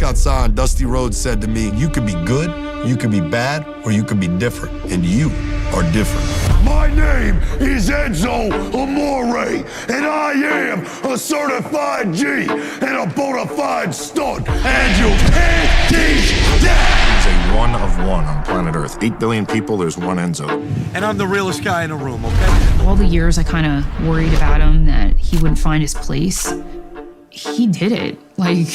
outside and Dusty Rhodes said to me, you could be good, you could be bad, or you could be different. And you are different. My name is Enzo Amore, and I am a certified G and a bona fide stunt. And you can't teach that! He's a one of one on planet Earth. 8 billion people, there's one Enzo. And I'm the realest guy in the room, okay? All the years I kind of worried about him, that he wouldn't find his place. He did it. Like,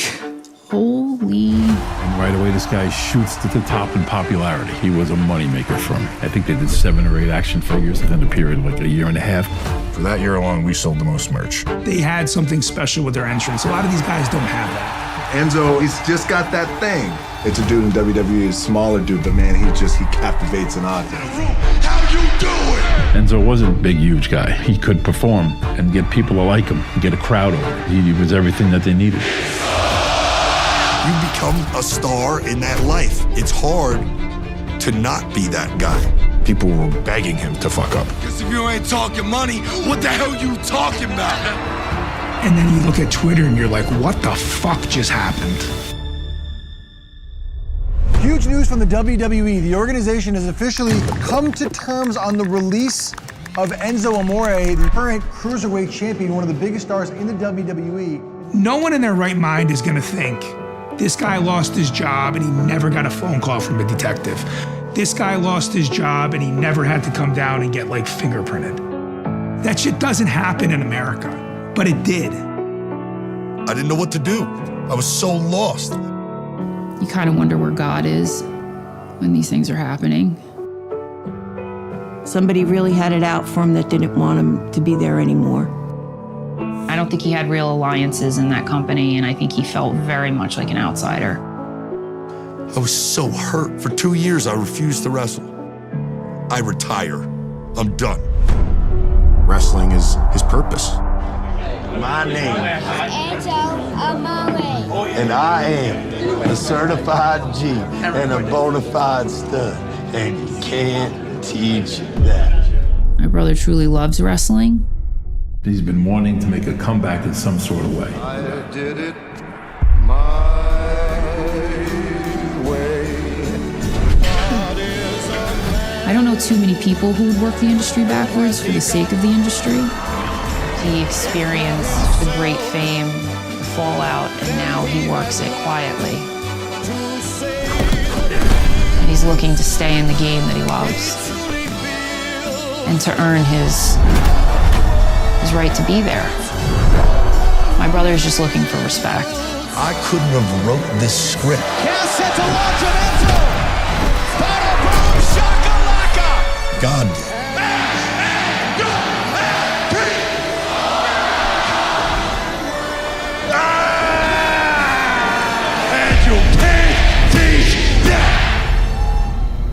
holy. And right away, this guy shoots to the top in popularity. He was a moneymaker for him. I think they did 7 or 8 action figures within a period of like a year and a half. For that year alone, we sold the most merch. They had something special with their entrance. A lot of these guys don't have that. Enzo, he's just got that thing. It's a dude in WWE, a smaller dude, but man, he captivates an audience. How you doing? Enzo wasn't a big, huge guy. He could perform and get people to like him, get a crowd over. He was everything that they needed. You become a star in that life. It's hard to not be that guy. People were begging him to fuck up. Because if you ain't talking money, what the hell you talking about? And then you look at Twitter and you're like, what the fuck just happened? Huge news from the WWE. The organization has officially come to terms on the release of Enzo Amore, the current cruiserweight champion, one of the biggest stars in the WWE. No one in their right mind is gonna think, this guy lost his job and he never got a phone call from a detective. This guy lost his job and he never had to come down and get like fingerprinted. That shit doesn't happen in America, but it did. I didn't know what to do. I was so lost. You kind of wonder where God is when these things are happening. Somebody really had it out for him that didn't want him to be there anymore. I don't think he had real alliances in that company, and I think he felt very much like an outsider. I was so hurt. For 2 years, I refused to wrestle. I retire. I'm done. Wrestling is his purpose. My name Enzo Amore. and I am a certified G and a bona fide stud, and you can't teach that. My brother truly loves wrestling. He's been wanting to make a comeback in some sort of way. I did it my way. I don't know too many people who would work the industry backwards for the sake of the industry. He experienced the great fame, the fallout, and now he works it quietly. And he's looking to stay in the game that he loves and to earn his right to be there. My brother is just looking for respect. I couldn't have wrote this script. Set to launch on Enzo. Bada boom, shakalaka. God did. And you can't teach that.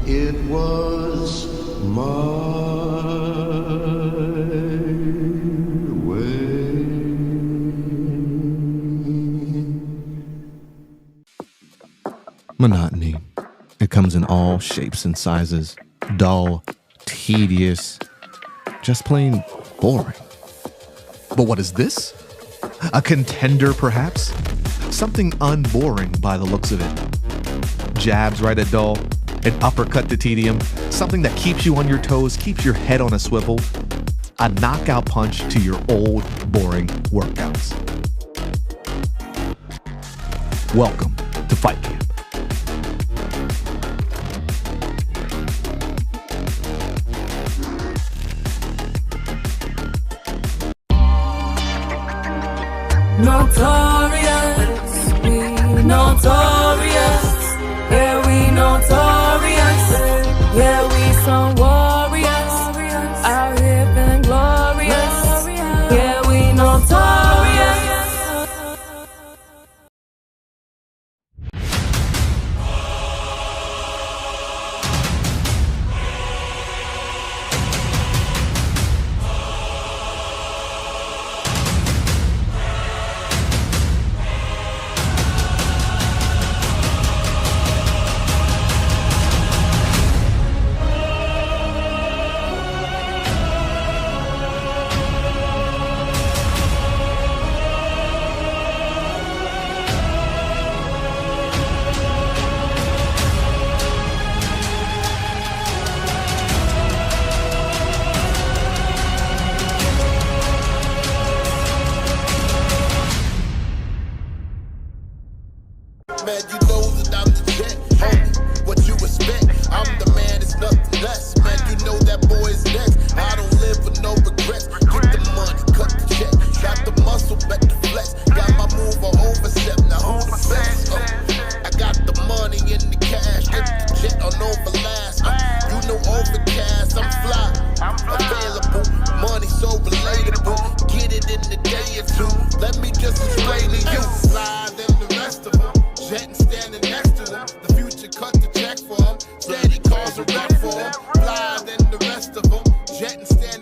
It was my monotony. It comes in all shapes and sizes. Dull, tedious, just plain boring. But what is this? A contender, perhaps? Something unboring by the looks of it. Jabs right at dull, an uppercut to tedium, something that keeps you on your toes, keeps your head on a swivel. A knockout punch to your old, boring workouts. Welcome to Fight Camp. Notorious, we notorious, yeah we notorious, yeah we some warriors, out here feeling glorious, yeah we notorious.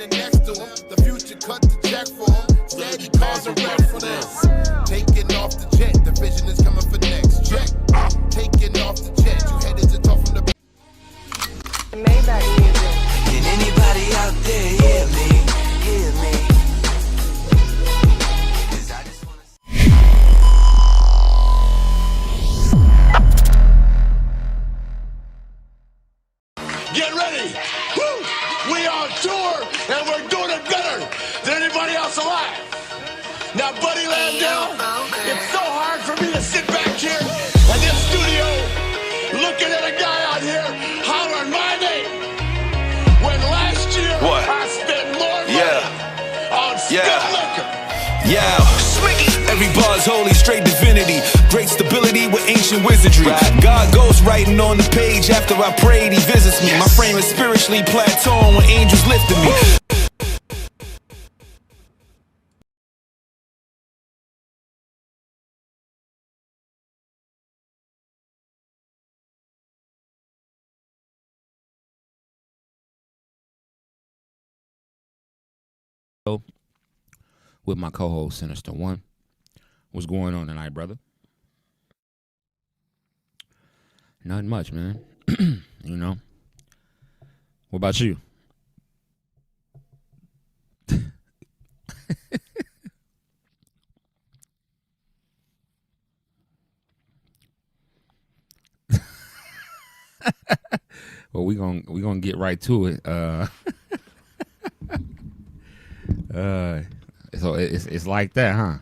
standing next to him. The future cut the check for him. Steady causing reference. Taking off the jet. The vision is coming for next. Check. Taking off the jet. You headed to talk from the Maybach music. Can anybody out there hear me? Hear me? 'Cause I just wanna Get ready! Woo! We are on tour, and we're doing it better than anybody else alive. Now, Buddy Landell, it's so hard for me to sit back here in this studio looking at a guy out here hollering my name when last year I spent more money on Spilt liquor. Yeah, every bar's holy, straight divinity. Great stability with ancient wizardry. God goes writing on the page after I prayed, he visits me. My frame is spiritually plateauing when angels lifted me. With my co-host Sinista1. What's going on tonight, brother? Nothing much, man. You know. What about you? Well, we gonna get right to it. So it's like that, huh?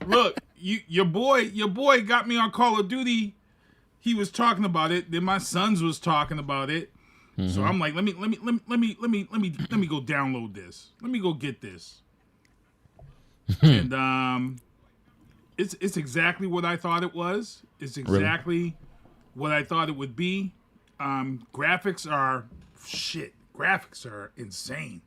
Look, your boy got me on Call of Duty. He was talking about it. Then my sons was talking about it. Mm-hmm. So I'm like, let me go download this. Let me go get this. And it's exactly what I thought it was. It's exactly what I thought it would be. Graphics are shit. Graphics are insane.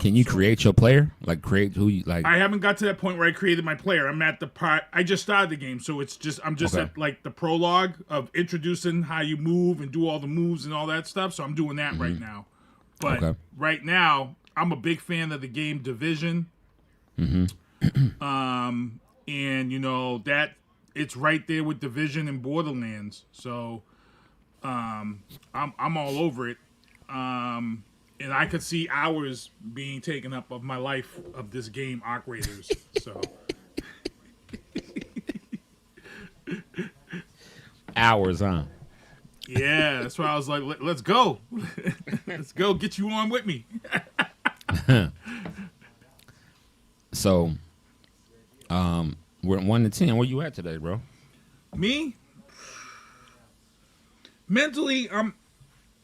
Can you create your player? Like create who you like? I haven't got to that point where I created my player. I'm at the part. I just started the game, so I'm just at like the prologue of introducing how you move and do all the moves and all that stuff. So I'm doing that right now. But right now, I'm a big fan of the game Division. And you know that it's right there with Division and Borderlands. So I'm all over it. And I could see hours being taken up of my life of this game, Operators. So hours, huh? Yeah, that's why I was like, let's go. Let's go get you on with me. So, we're at 1 to 10. Where you at today, bro? Me? Mentally, I'm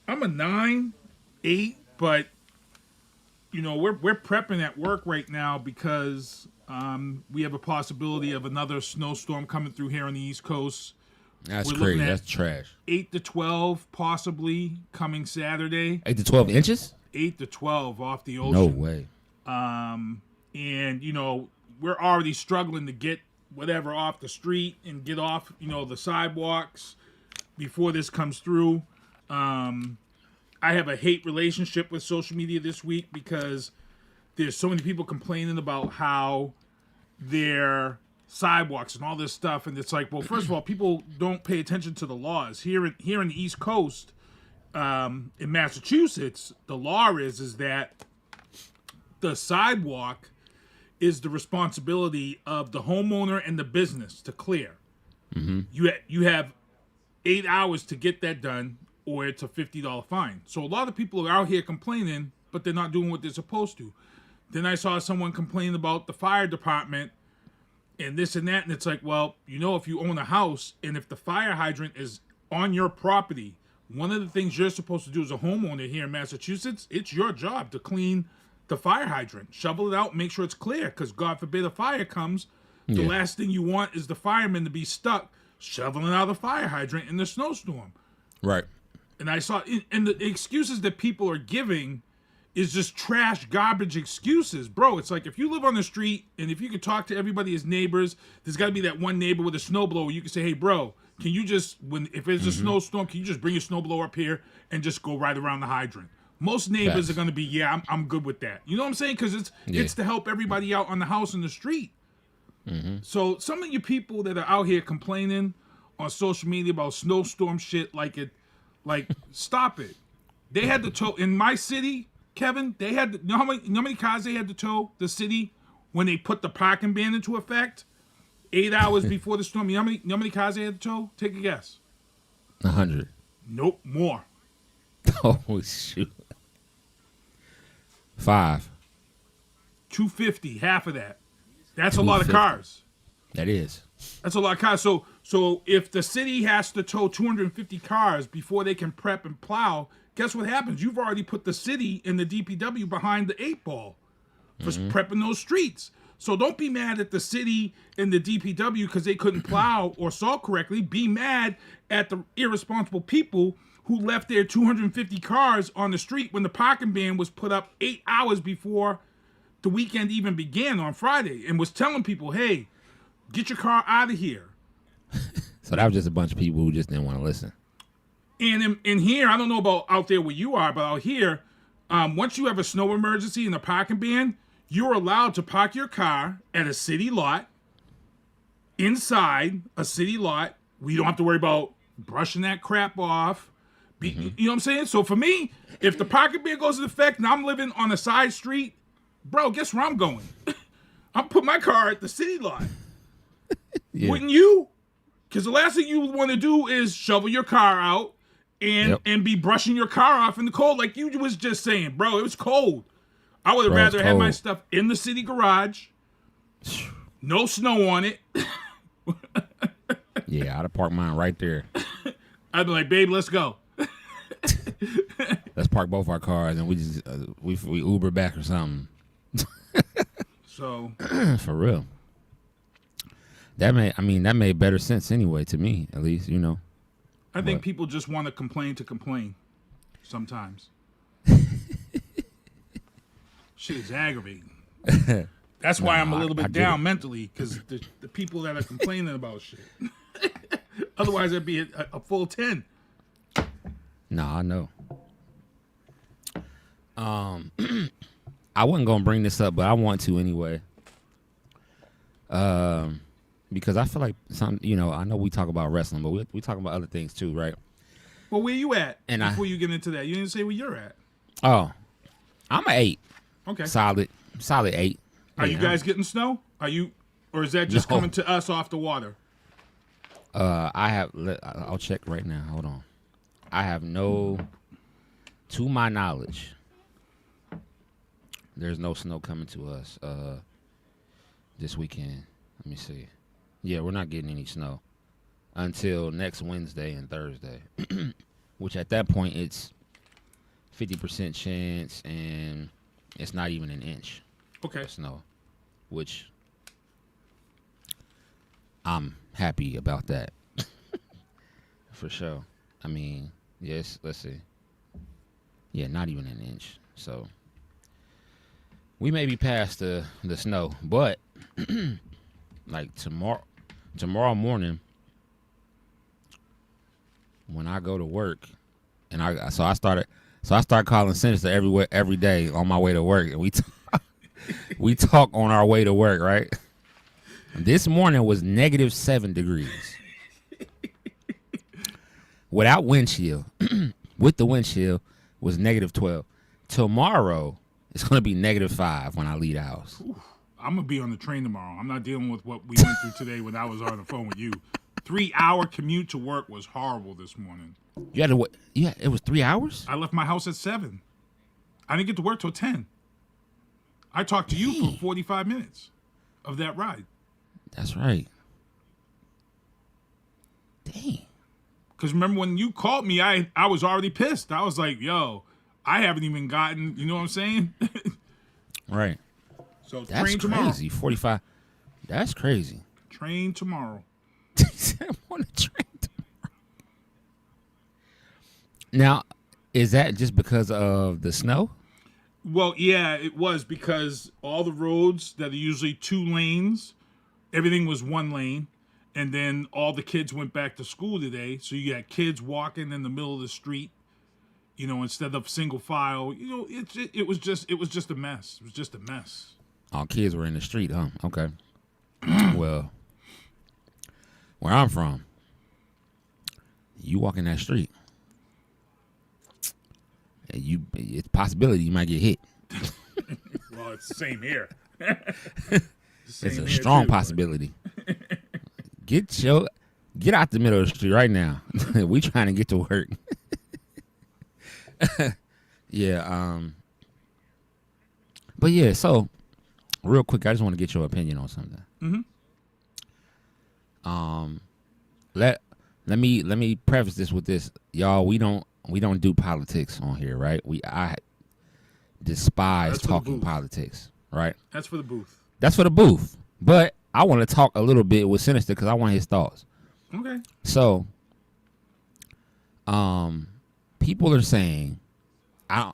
a 9, 8, but you know we're prepping at work right now because we have a possibility of another snowstorm coming through here on the East Coast. That's crazy. That's trash. 8 to 12 possibly coming Saturday. 8 to 12 inches? 8 to 12 off the ocean. No way. And you know we're already struggling to get whatever off the street and get off the sidewalks before this comes through. I have a hate relationship with social media this week because there's so many people complaining about how their sidewalks and all this stuff, and it's like, well, first of all, people don't pay attention to the laws here in the East Coast. In Massachusetts, the law is that the sidewalk is the responsibility of the homeowner and the business to clear. You have 8 hours to get that done, or it's a $50 fine. So a lot of people are out here complaining, but they're not doing what they're supposed to. Then I saw someone complain about the fire department and this and that, and it's like, well, if you own a house and if the fire hydrant is on your property, one of the things you're supposed to do as a homeowner here in Massachusetts, it's your job to clean the fire hydrant, shovel it out, make sure it's clear, because God forbid a fire comes, the last thing you want is the fireman to be stuck shoveling out the fire hydrant in the snowstorm. Right. And I saw, and the excuses that people are giving is just trash, garbage excuses. Bro, it's like if you live on the street and if you could talk to everybody as neighbors, there's got to be that one neighbor with a snowblower. You can say, hey, bro, Can you just, if it's a snowstorm, can you just bring your snowblower up here and just go right around the hydrant? Most neighbors are going to be, yeah, I'm good with that. You know what I'm saying? Because it's to help everybody out on the house and the street. So some of you people that are out here complaining on social media about snowstorm shit, like stop it. They had to tow in my city, Kevin. They had you know how many cars they had to tow the city when they put the parking ban into effect 8 hours before the storm. You know how many cars they had to tow? Take a guess. 100. Nope, more. Oh shoot. 5. 250, half of that. That's a lot of cars. That is. That's a lot of cars. So if the city has to tow 250 cars before they can prep and plow, guess what happens? You've already put the city and the DPW behind the 8 ball for prepping those streets. So don't be mad at the city and the DPW because they couldn't plow or saw correctly. Be mad at the irresponsible people who left their 250 cars on the street when the parking ban was put up 8 hours before the weekend even began on Friday and was telling people, hey, get your car out of here. So that was just a bunch of people who just didn't want to listen. And in here, I don't know about out there where you are, but out here, once you have a snow emergency and a parking ban, you're allowed to park your car at a city lot, inside a city lot. We don't have to worry about brushing that crap off. You know what I'm saying? So for me, if the parking ban goes into effect and I'm living on a side street, bro, guess where I'm going? I'm putting my car at the city lot. Wouldn't you? Because the last thing you want to do is shovel your car out and be brushing your car off in the cold like you was just saying. Bro, it was cold. I would have rather had my stuff in the city garage. No snow on it. Yeah, I'd have parked mine right there. I'd be like, babe, let's go. Let's park both our cars and we just we Uber back or something. So for real, that made better sense anyway to me, at least, you know. I think people just want to complain sometimes. Shit is aggravating. That's why I'm a little bit down mentally, because the people that are complaining about shit. Otherwise, it'd be a full 10. Nah, I know. I wasn't gonna bring this up, but I want to anyway. Because I feel like I know we talk about wrestling, but we talk about other things too, right? Well, where you at before you get into that? You didn't say where you're at. Oh, I'm an 8. Okay. Solid 8. Are you guys getting snow? Or is that just coming to us off the water? I'll check right now. Hold on. I have to my knowledge, there's no snow coming to us this weekend. Let me see. Yeah, we're not getting any snow until next Wednesday and Thursday, which at that point it's 50% chance and it's not even an inch. Okay. Snow, which I'm happy about that. For sure. I mean, yes, let's see. Yeah, not even an inch. So we may be past the snow, but like tomorrow morning when I go to work, and I start calling Sinista every day on my way to work, and we talk on our way to work, right? This morning was -7 degrees without windshield. With the windshield was -12. Tomorrow it's gonna be -5 when I leave the house. Ooh, I'm gonna be on the train tomorrow. I'm not dealing with what we went through today when I was on the phone with you. 3-hour commute to work was horrible this morning. You had to wait. Yeah, it was 3 hours. I left my house at 7. I didn't get to work till 10. I talked to you for 45 minutes of that ride. That's right. Dang. Because remember when you called me, I was already pissed. I was like, yo, I haven't even gotten, you know what I'm saying? Right. So that's train tomorrow. Crazy. 45. That's crazy. Train tomorrow. I'm on a train tomorrow. Now, is that just because of the snow? Well, yeah, it was because all the roads that are usually 2 lanes, everything was 1 lane. And then all the kids went back to school today. So you got kids walking in the middle of the street, you know, instead of single file. You know, it was just a mess. It was just a mess. All kids were in the street, huh? Okay. Well, where I'm from, you walk in that street, and it's a possibility you might get hit. Well, it's the same here. It's a strong possibility. Get out the middle of the street right now. We trying to get to work. Yeah. But yeah. So, real quick, I just want to get your opinion on something. Let me preface this with this, y'all. We don't do politics on here, right? I despise talking politics, right? That's for the booth. That's for the booth. But I want to talk a little bit with Sinister because I want his thoughts. Okay. So, people are saying, I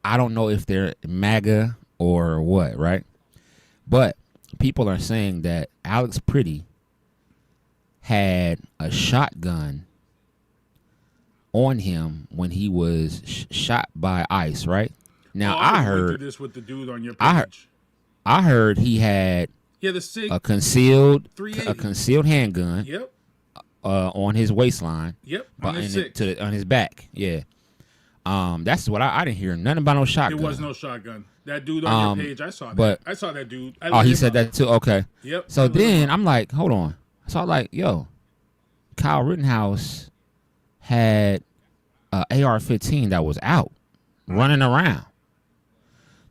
don't know if they're MAGA or what, right? But people are saying that Alex Pretty had a shotgun on him when he was shot by ICE, right? Now I heard this with the dude on your page. I heard he had a concealed handgun. Yep. On his waistline. Yep. On his back. Yeah. That's what I didn't hear nothing about no shotgun. There was no shotgun. That dude on your page, I saw that. But, I saw that dude. He said that too. Okay. Yep. So then I'm like, hold on. So I'm like, yo, Kyle Rittenhouse had an AR-15 that was out, running around.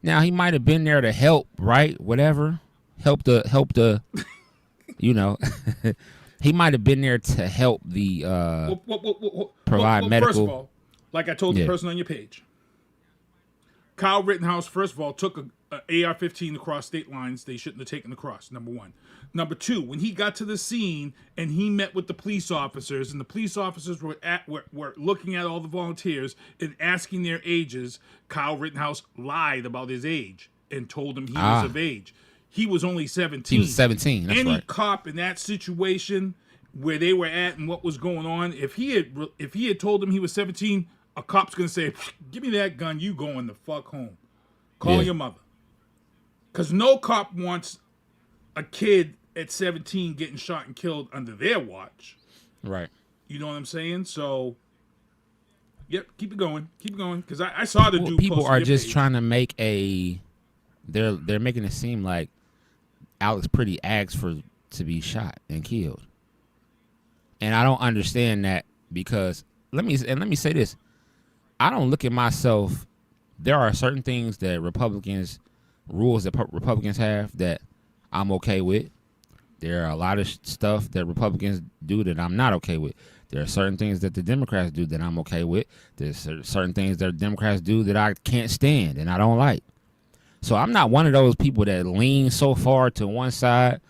Now he might have been there to help, right? Whatever, help the, you know, he might have been there to help the provide medical. First of all, like I told the person on your page, Kyle Rittenhouse, first of all, took a AR-15 across state lines they shouldn't have taken across, number one. Number two, when he got to the scene and he met with the police officers, and the police officers were looking at all the volunteers and asking their ages, Kyle Rittenhouse lied about his age and told them he was of age. He was only 17. He was 17, that's Any right. cop in that situation where they were at and what was going on, if he had told them he was 17, a cop's going to say, give me that gun, you going the fuck home. Call your mother. Because no cop wants a kid at 17 getting shot and killed under their watch. Right. You know what I'm saying? So, yep, keep it going. Keep it going. Because I saw the dude people post are their just page. trying to make they're making it seem like Alex Pretty asked to be shot and killed. And I don't understand that because let me say this. I don't look at myself. There are certain things that rules that Republicans have that I'm okay with. There are a lot of stuff that Republicans do that I'm not okay with. There are certain things that the Democrats do that I'm okay with. There's certain things that Democrats do that I can't stand and I don't like. So I'm not one of those people that lean so far to one side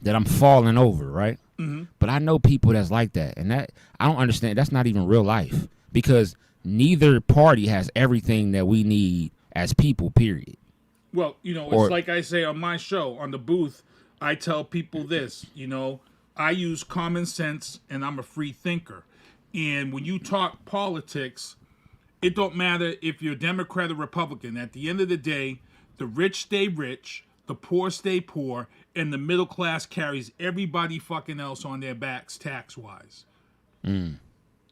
that I'm falling over, right? Mm-hmm. But I know people that's like that, and that I don't understand. That's not even real life because neither party has everything that we need as people, period. Well, you know, it's like I say on my show, on the booth, I tell people this, you know, I use common sense and I'm a free thinker. And when you talk politics, it don't matter if you're Democrat or Republican. At the end of the day, the rich stay rich, the poor stay poor, and the middle class carries everybody fucking else on their backs tax-wise.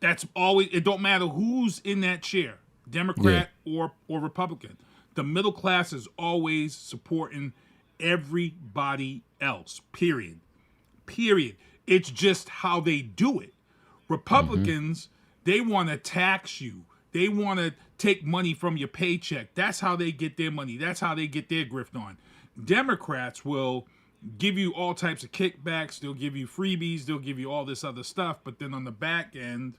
That's always, it don't matter who's in that chair, Democrat or Republican. The middle class is always supporting everybody else, period. It's just how they do it. Republicans, they want to tax you. They want to take money from your paycheck. That's how they get their money. That's how they get their grift on. Democrats will give you all types of kickbacks. They'll give you freebies. They'll give you all this other stuff. But then on the back end,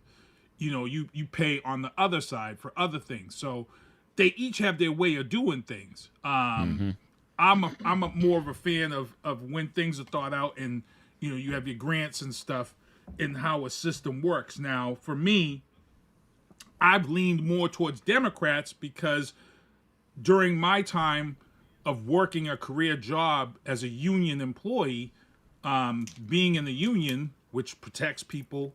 you know, you pay on the other side for other things. So they each have their way of doing things. I'm more of a fan of when things are thought out and, you know, you have your grants and stuff and how a system works. Now, for me, I've leaned more towards Democrats because during my time of working a career job as a union employee, being in the union, which protects people,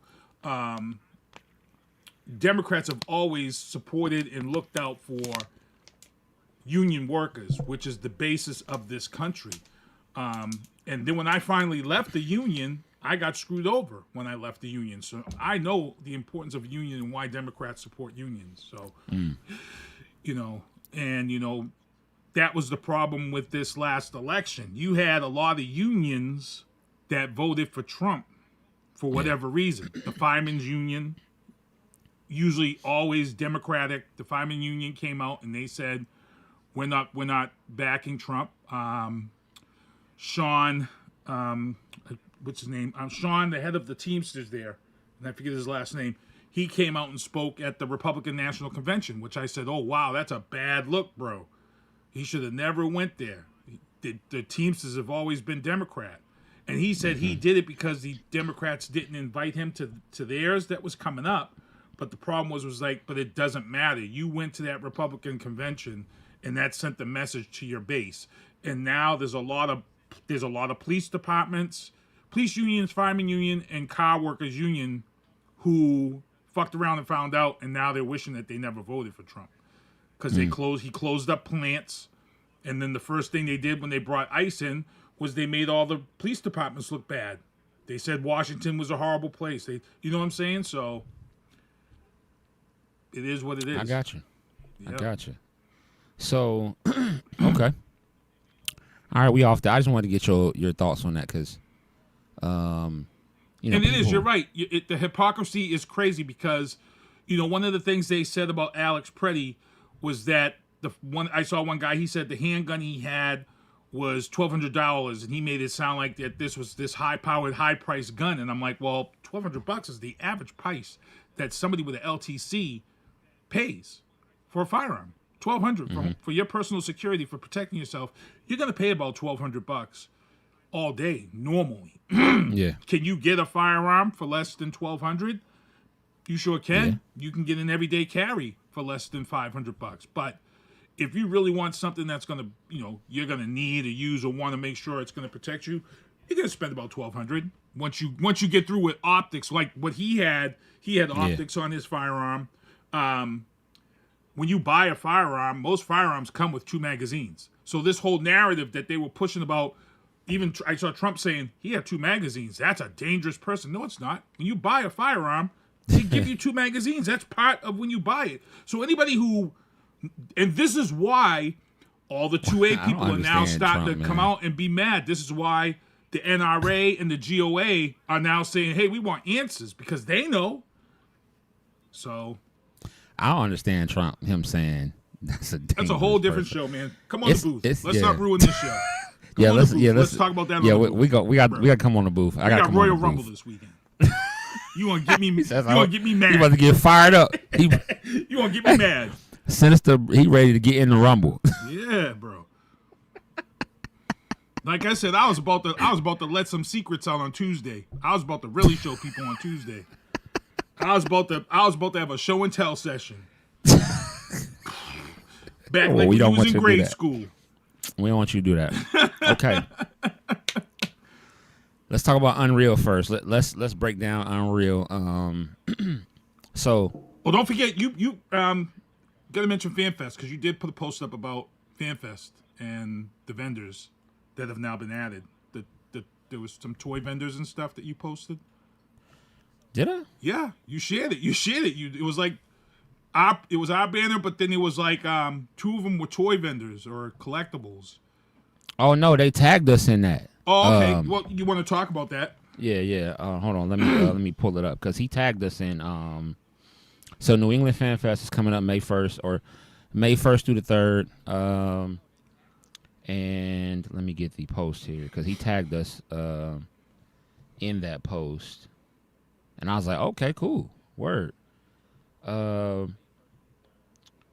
Democrats have always supported and looked out for union workers, which is the basis of this country. And then when I finally left the union, I got screwed over when I left the union. So I know the importance of union and why Democrats support unions. So, that was the problem with this last election. You had a lot of unions that voted for Trump for whatever reason. The firemen's union, usually always Democratic. The firemen union came out and they said, we're not backing Trump. Sean, what's his name? Sean, the head of the Teamsters there, and I forget his last name. He came out and spoke at the Republican National Convention, which I said, oh, wow, that's a bad look, bro. He should have never went there. The Teamsters have always been Democrat. And he said he did it because the Democrats didn't invite him to theirs that was coming up. But the problem was but it doesn't matter. You went to that Republican convention, and that sent the message to your base. And now there's a lot of police departments, police unions, firemen union, and car workers union who fucked around and found out, and now they're wishing that they never voted for Trump because he closed up plants, and then the first thing they did when they brought ICE in was they made all the police departments look bad. They said Washington was a horrible place. You know what I'm saying? So it is what it is. I got you. Yep. I got you. So, okay. All right, we off that. I just wanted to get your thoughts on that because, and it is. You're right. The hypocrisy is crazy because, one of the things they said about Alex Preddy was that I saw one guy. He said the handgun he had was $1,200, and he made it sound like that this was this high-powered, high-priced gun. And I'm like, well, $1,200 is the average price that somebody with an LTC pays for a firearm. $1,200 for your personal security, for protecting yourself. You're gonna pay about $1,200 all day normally. Yeah. Can you get a firearm for less than $1,200? You sure can. Yeah. You can get an everyday carry for less than $500. But if you really want something that's gonna, you're gonna need or use or want to make sure it's gonna protect you, you're gonna spend about $1,200. Once you get through with optics, like what he had optics on his firearm. When you buy a firearm, most firearms come with 2 magazines. So this whole narrative that they were pushing about, even I saw Trump saying he had 2 magazines. That's a dangerous person. No, it's not. When you buy a firearm, they give you 2 magazines. That's part of when you buy it. So anybody and this is why all the 2A people are now starting to come out and be mad. This is why the NRA and the GOA are now saying, hey, we want answers because they know. So I don't understand him saying that's a whole different show, man. Come on the booth. Let's not ruin this show. Let's talk about that. We got to come on the booth. I got Royal Rumble this weekend. You want to get me? Mad? You about to get fired up? You want to get me mad? Sinister, he ready to get in the Rumble. Yeah, bro. Like I said, I was about to let some secrets out on Tuesday. I was about to really show people on Tuesday. I was about to have a show and tell session. Back like we was in grade school. We don't want you to do that. Okay. Let's talk about Unreal first. Let's break down Unreal. So. Well, don't forget you gotta mention Fanfest because you did put a post up about Fanfest and the vendors that have now been added. There was some toy vendors and stuff that you posted. Did I? Yeah, you shared it. It was like our banner, but then it was like 2 of them were toy vendors or collectibles. Oh no, they tagged us in that. Oh, okay. Well, you want to talk about that? Yeah. Hold on, let me pull it up because he tagged us in. So New England Fan Fest is coming up May 1st or May 1st through the 3rd. And let me get the post here because he tagged us in that post. And I was like, okay, cool. Word.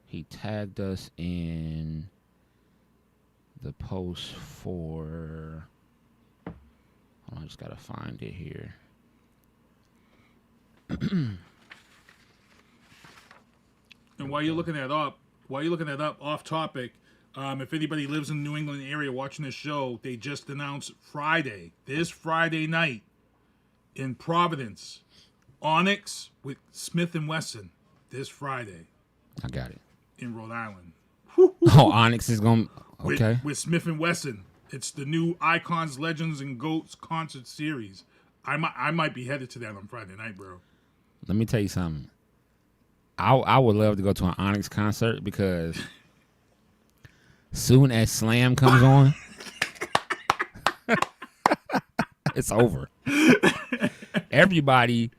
He tagged us in the post for... Hold on, I just got to find it here. And while you're looking that up off topic, If anybody lives in the New England area watching this show, they just announced this Friday night in Providence, Onyx with Smith & Wesson this Friday. I got it. In Rhode Island. Oh, Onyx is going to... Okay. With Smith & Wesson. It's the new Icons, Legends, and Goats concert series. I might be headed to that on Friday night, bro. Let me tell you something. I would love to go to an Onyx concert because soon as Slam comes on, it's over. Everybody,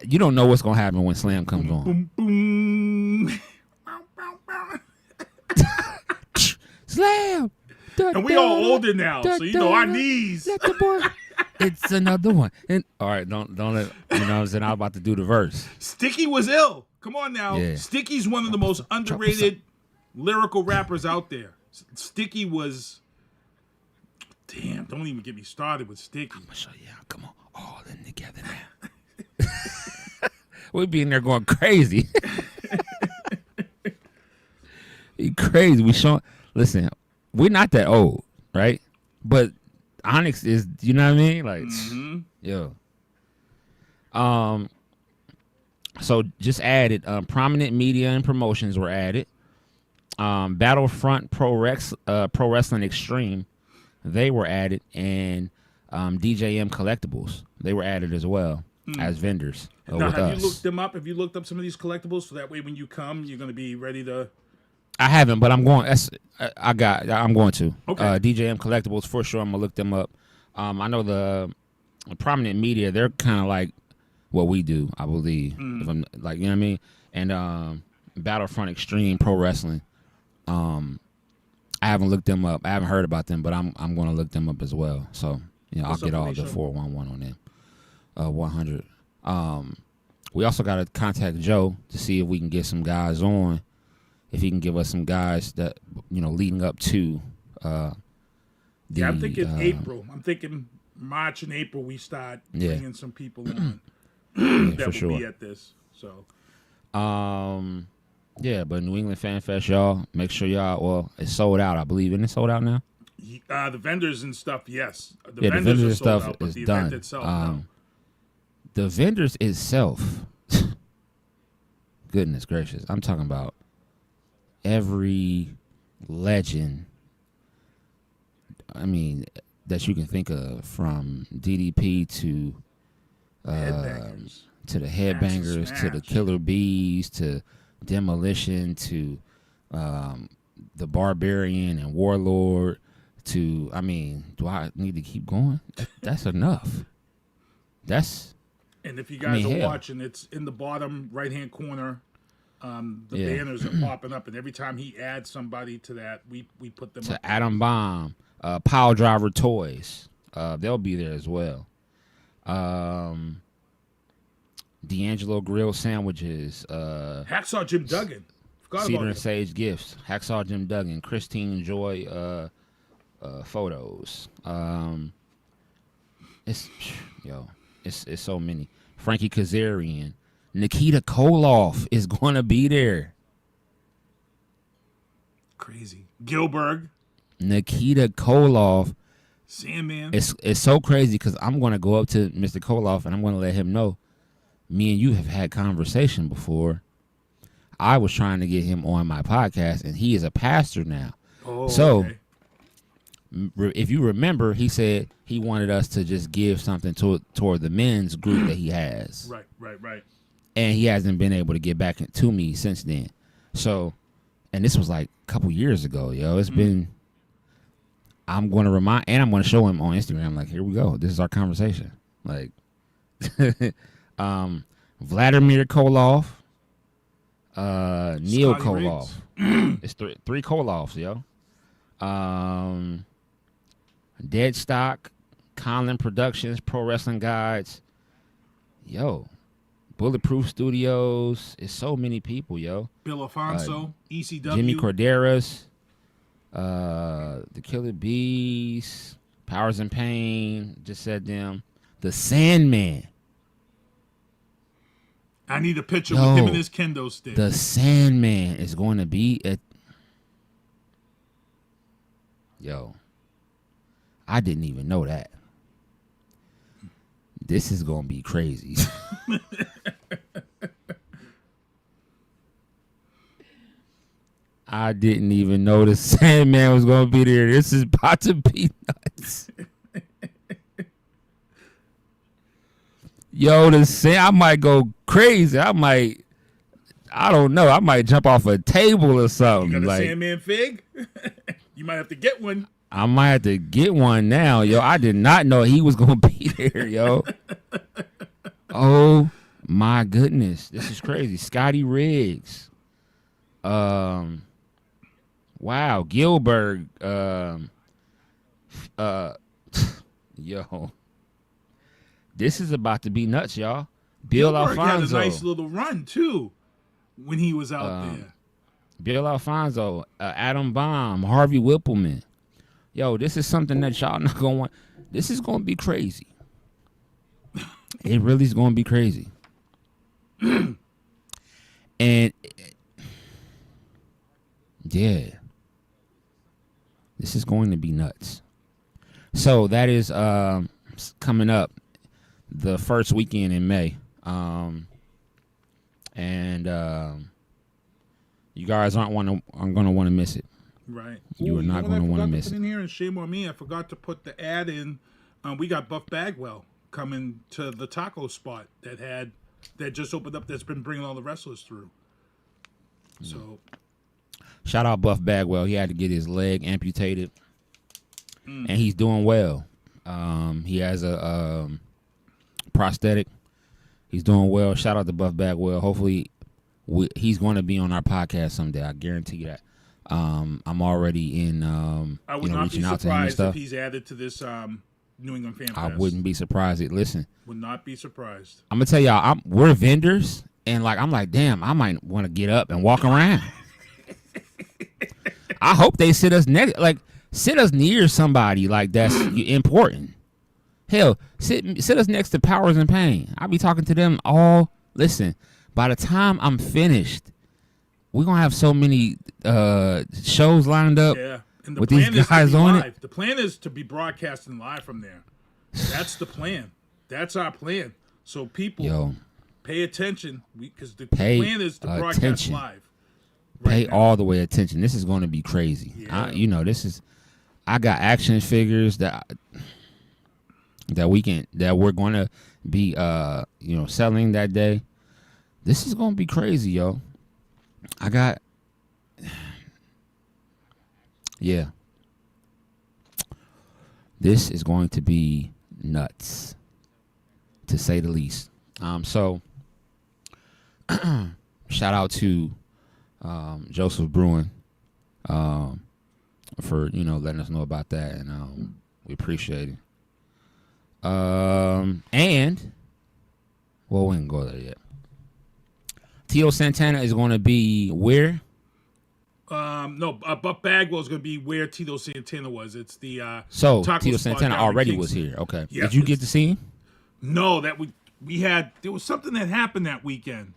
you don't know what's going to happen when Slam comes on. Boom, boom. Slam! And we all older now, so you know our knees. It's another one. And all right, don't let, you know what I'm saying? I was about to do the verse. Sticky was ill. Come on now. Yeah. Sticky's one of the most underrated lyrical rappers out there. Sticky was... Damn, don't even get me started with Sticky. I'm going to show you how. Come on. All in together now. We be in there going crazy. Crazy. Listen, we're not that old, right? But Onyx is, you know what I mean? Like, yo. So just added, prominent media and promotions were added. Battlefront Pro Wrestling Extreme, they were added, and DJM Collectibles, they were added as well as vendors. Now, have you looked them up? Have you looked up some of these collectibles so that way when you come, you're going to be ready to... I haven't, but I'm going. I'm going to. Okay. DJM Collectibles for sure. I'm gonna look them up. I know the prominent media. They're kind of like what we do, I believe. If I'm like, you know what I mean. And Battlefront Extreme Pro Wrestling. I haven't looked them up. I haven't heard about them, but I'm going to look them up as well. So I'll get all the 411 on them. 100. We also got to contact Joe to see if we can get some guys on. If he can give us some guys that, leading up to I'm thinking April. I'm thinking March and April we start bringing some people on that will be at this. So, but New England Fan Fest, y'all, make sure y'all, it's sold out, I believe. Isn't it sold out now? The vendors and stuff, yes. The vendors and stuff out, is the done. Event itself, no. The vendors itself, goodness gracious, I'm talking about every legend, that you can think of, from DDP to the Headbangers, to the Killer Bees, to Demolition, to the Barbarian and Warlord, to, do I need to keep going? That's enough. And if you guys are watching, it's in the bottom right-hand corner. The banners are popping up, and every time he adds somebody to that, we put them to up. Atom Bomb, Pile Driver Toys, they'll be there as well. D'Angelo Grill Sandwiches, Hacksaw Jim Duggan, Cedar and Sage Gifts, Hacksaw Jim Duggan, Christine Joy Photos. It's so many. Frankie Kazarian. Nikita Koloff is going to be there. Crazy. Gilbert. Nikita Koloff. Sandman. It's so crazy because I'm going to go up to Mr. Koloff and I'm going to let him know me and you have had conversation before. I was trying to get him on my podcast, and he is a pastor now. Oh, so okay. If you remember, he said he wanted us to just give something toward the men's group that he has. Right. And he hasn't been able to get back to me since then. So, and this was like a couple years ago, yo. It's been, I'm going to remind, and I'm going to show him on Instagram, like, here we go. This is our conversation. Like, Vladimir Koloff, Neil Koloff. It's three Koloffs, yo. Deadstock, Conlon Productions, Pro Wrestling Guides. Yo. Bulletproof Studios. It's so many people, yo. Bill Alfonso, ECW. Jimmy Corderas, the Killer Bees, Powers and Pain, just said them. The Sandman. I need a picture with him and his kendo stick. The Sandman is going to be at... Yo, I didn't even know that. This is gonna be crazy. I didn't even know the Sandman was gonna be there. This is about to be nuts. Yo, I might go crazy. I don't know. I might jump off a table or something. You got a Sandman fig? You might have to get one. I might have to get one now, yo. I did not know he was gonna be there, yo. Oh my goodness, this is crazy. Scotty Riggs, wow, Gilbert, yo, this is about to be nuts, y'all. Bill Gilbert Alfonso had a nice little run too when he was out there. Bill Alfonso, Adam Baum, Harvey Whippleman. Yo, this is something that y'all not gonna want. This is gonna be crazy. It really is gonna be crazy. And yeah, this is going to be nuts. So that is coming up the first weekend in May, and you guys aren't gonna want to miss it. Right. You are not going to want to miss it. In here, and shame on me, I forgot to put the ad in. We got Buff Bagwell coming to the taco spot that just opened up. That's been bringing all the wrestlers through. So, shout out Buff Bagwell. He had to get his leg amputated, and he's doing well. He has a prosthetic. He's doing well. Shout out to Buff Bagwell. Hopefully, he's going to be on our podcast someday. I guarantee you that. I'm already in, I would not reaching be out to him and surprised stuff. if he's added to this New England Fan Fest. I wouldn't be surprised. Listen, would not be surprised. I'm gonna tell y'all, we're vendors, and I'm like, damn, I might want to get up and walk around. I hope they sit us near somebody that's important. Hell, sit us next to Powers and Pain. I'll be talking to them all. Listen, by the time I'm finished, we're gonna have so many shows lined up with these guys on it. The plan is to be broadcasting live from there. That's the plan. That's our plan. So people, pay attention because the plan is to broadcast live. Pay all the way attention. This is going to be crazy. Yeah. I got action figures that we're going to be selling that day. This is going to be crazy, yo. This is going to be nuts, to say the least. So shout out to Joseph Bruin for letting us know about that, and we appreciate it. And we didn't go there yet. Tito Santana is going to be where? Buff Bagwell is going to be where Tito Santana was. It's the Tito Santana already was here. Okay. Yeah. Did you get to see him? No, there was something that happened that weekend.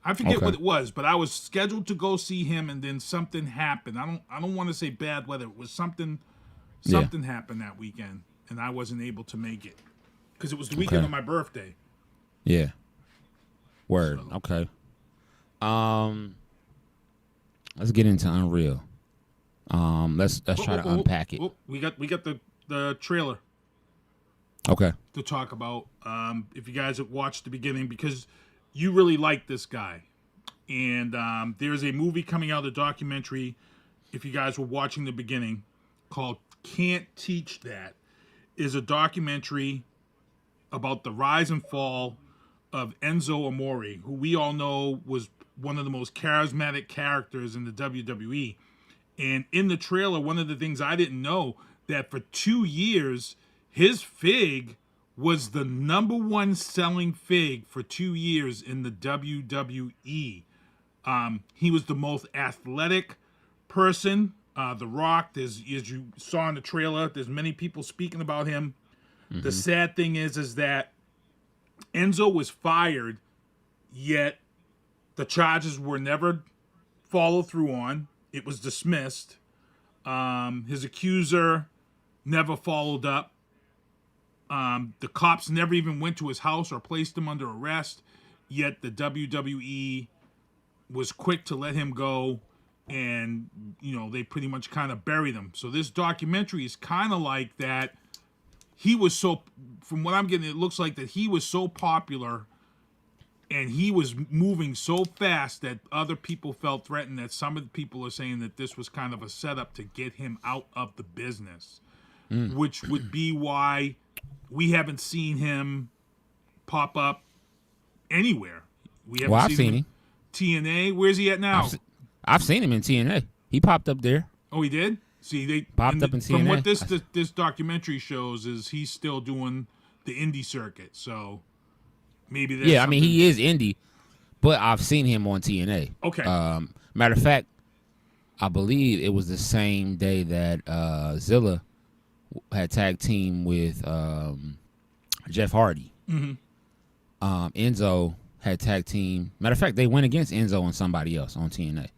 I forget what it was, but I was scheduled to go see him, and then something happened. I don't want to say bad weather. It was something happened that weekend, and I wasn't able to make it because it was the weekend of my birthday. Yeah. Word. So. Okay. Let's get into Unreal. Let's try to unpack it. We got the trailer. Okay. To talk about. If you guys have watched the beginning, because you really like this guy, and there's a movie coming out, a documentary. If you guys were watching the beginning, called "Can't Teach That," is a documentary about the rise and fall of Enzo Amore, who we all know was one of the most charismatic characters in the WWE. And in the trailer, one of the things I didn't know, that for 2 years, his fig was the number one selling fig for 2 years in the WWE. He was the most athletic person. The Rock, as you saw in the trailer, there's many people speaking about him. Mm-hmm. The sad thing is that Enzo was fired, yet the charges were never followed through on. It was dismissed. His accuser never followed up. The cops never even went to his house or placed him under arrest, yet the WWE was quick to let him go, and, they pretty much kind of buried him. So this documentary is kind of like that. He was so, from what I'm getting, it looks like that he was so popular and he was moving so fast that other people felt threatened, that some of the people are saying that this was kind of a setup to get him out of the business, which would be why we haven't seen him pop up anywhere. We haven't I've seen him. TNA. Where's he at now? I've seen him in TNA. He popped up there. Oh, he did? See, they popped up in TNA. From what this documentary shows is he's still doing the indie circuit. So maybe that's I mean, he is indie, but I've seen him on TNA. Okay. Matter of fact, I believe it was the same day that Zilla had tag team with Jeff Hardy. Enzo had tag team. Matter of fact, they went against Enzo and somebody else on TNA,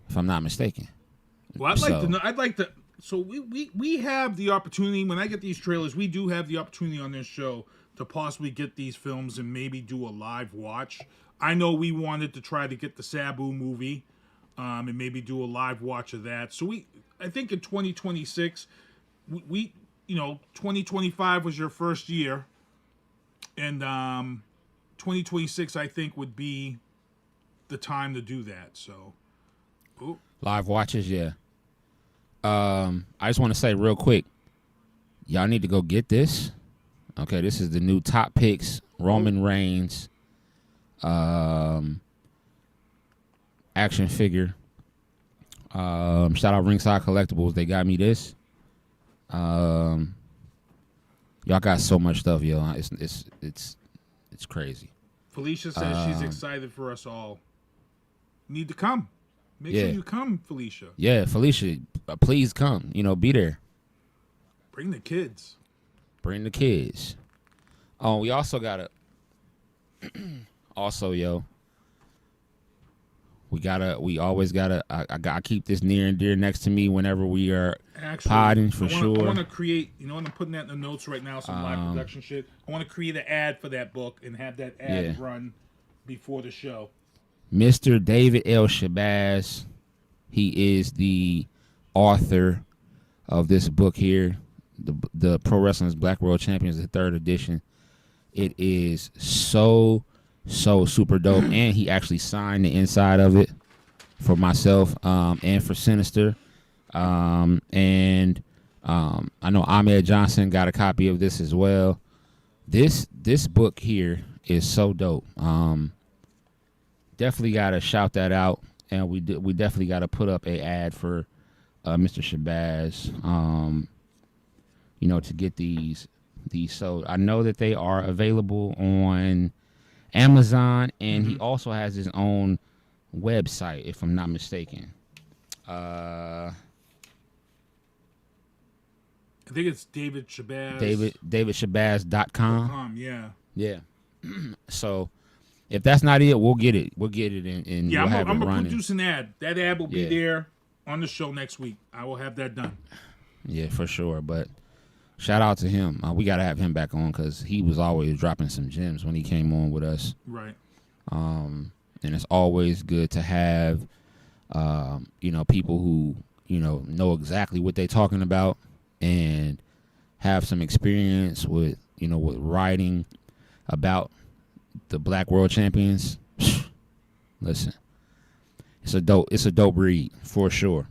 if I'm not mistaken. Well, I'd like to. So we have the opportunity, when I get these trailers, we do have the opportunity on this show to possibly get these films and maybe do a live watch. I know we wanted to try to get the Sabu movie, and maybe do a live watch of that. So I think in 2026, we 2025 was your first year, and 2026 I think would be the time to do that. So, live watches, yeah. I just want to say real quick, y'all need to go get this. Okay, this is the new Top Picks Roman Reigns action figure. Shout out Ringside Collectibles. They got me this. Y'all got so much stuff, yo. It's crazy. Felicia says she's excited for us all. Need to come. Make sure you come, Felicia. Yeah, Felicia, please come. Be there. Bring the kids. Bring the kids. Oh, we also gotta. We always gotta. I keep this near and dear next to me whenever we are podding for sure. I want to create. I'm putting that in the notes right now. Some live production shit. I want to create an ad for that book and have that ad run before the show. Mr. David L. Shabazz, he is the author of this book here, the Pro Wrestling's Black World Champions, the 3rd edition. It is so super dope, and he actually signed the inside of it for myself and for Sinister. I know Ahmed Johnson got a copy of this as well. This book here is so dope. Definitely got to shout that out, and we definitely got to put up a ad for Mr. Shabazz, to get these. So I know that they are available on Amazon, and he also has his own website, if I'm not mistaken. I think it's David Shabazz. DavidShabazz.com. Yeah. So if that's not it, we'll get it. We'll get it and we'll have it running. I'm gonna produce an ad. That ad will be there on the show next week. I will have that done. Yeah, for sure. But shout out to him. We gotta have him back on because he was always dropping some gems when he came on with us. Right. And it's always good to have, people who know exactly what they're talking about and have some experience with with writing about the Black World Champions. Listen, it's a dope read for sure.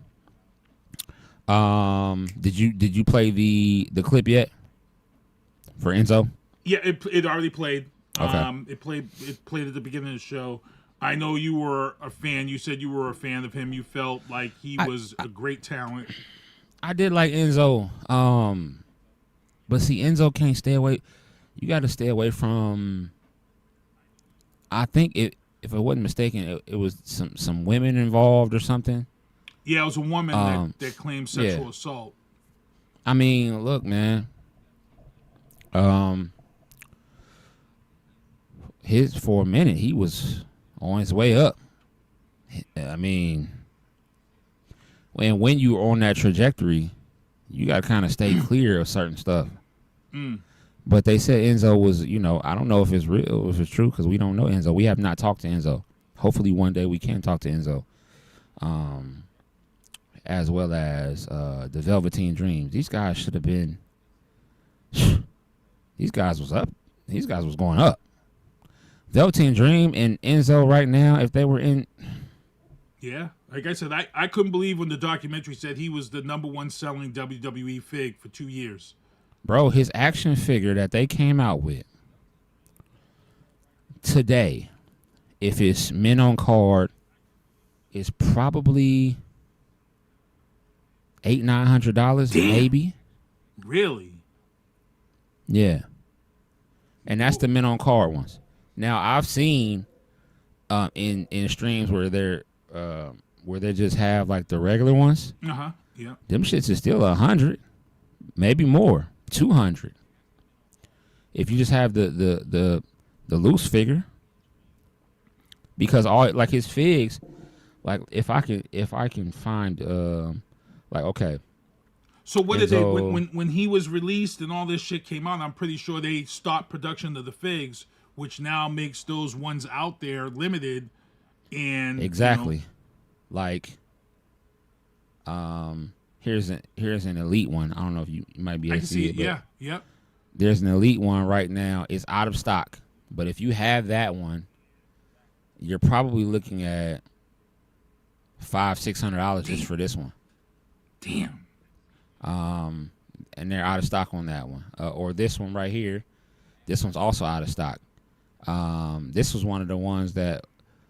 Did you play the clip yet for Enzo? Yeah, it already played. Okay. It played at the beginning of the show. I know you were a fan. You said you were a fan of him. You felt like he was a great talent. I did like Enzo. But see, Enzo can't stay away. You got to stay away from. I think if I wasn't mistaken, it was some women involved or something. Yeah, it was a woman that claimed sexual assault. I mean, look, man. For a minute, he was on his way up. I mean, And when you're on that trajectory, you got to kind of stay clear of certain stuff. But they said Enzo was, I don't know if it's real, if it's true, because we don't know Enzo. We have not talked to Enzo. Hopefully one day we can talk to Enzo. As well as the Velveteen Dreams. These guys should have been. These guys was up. These guys was going up. Velveteen Dream and Enzo right now, if they were in. Yeah, like I said, I couldn't believe when the documentary said he was the #1 selling WWE fig for 2 years. Bro, his action figure that they came out with today, if it's men on card, is probably $800-900 maybe. Really? Yeah. And that's the men on card ones. Now I've seen in streams where they just have like the regular ones. Yeah. Them shits is still 100, maybe more, 200. If you just have the loose figure, because all like his figs, like if I can find like okay. So what did they when he was released and all this shit came out? I'm pretty sure they stopped production of the figs, which now makes those ones out there limited. And exactly, like here's an elite one. I don't know if you might be able to see it. Yeah, yep. There's an elite one right now. It's out of stock, but if you have that one, you're probably looking at $500-600 just for this one. Damn. And they're out of stock on that one. Or this one right here. This one's also out of stock. This was one of the ones that.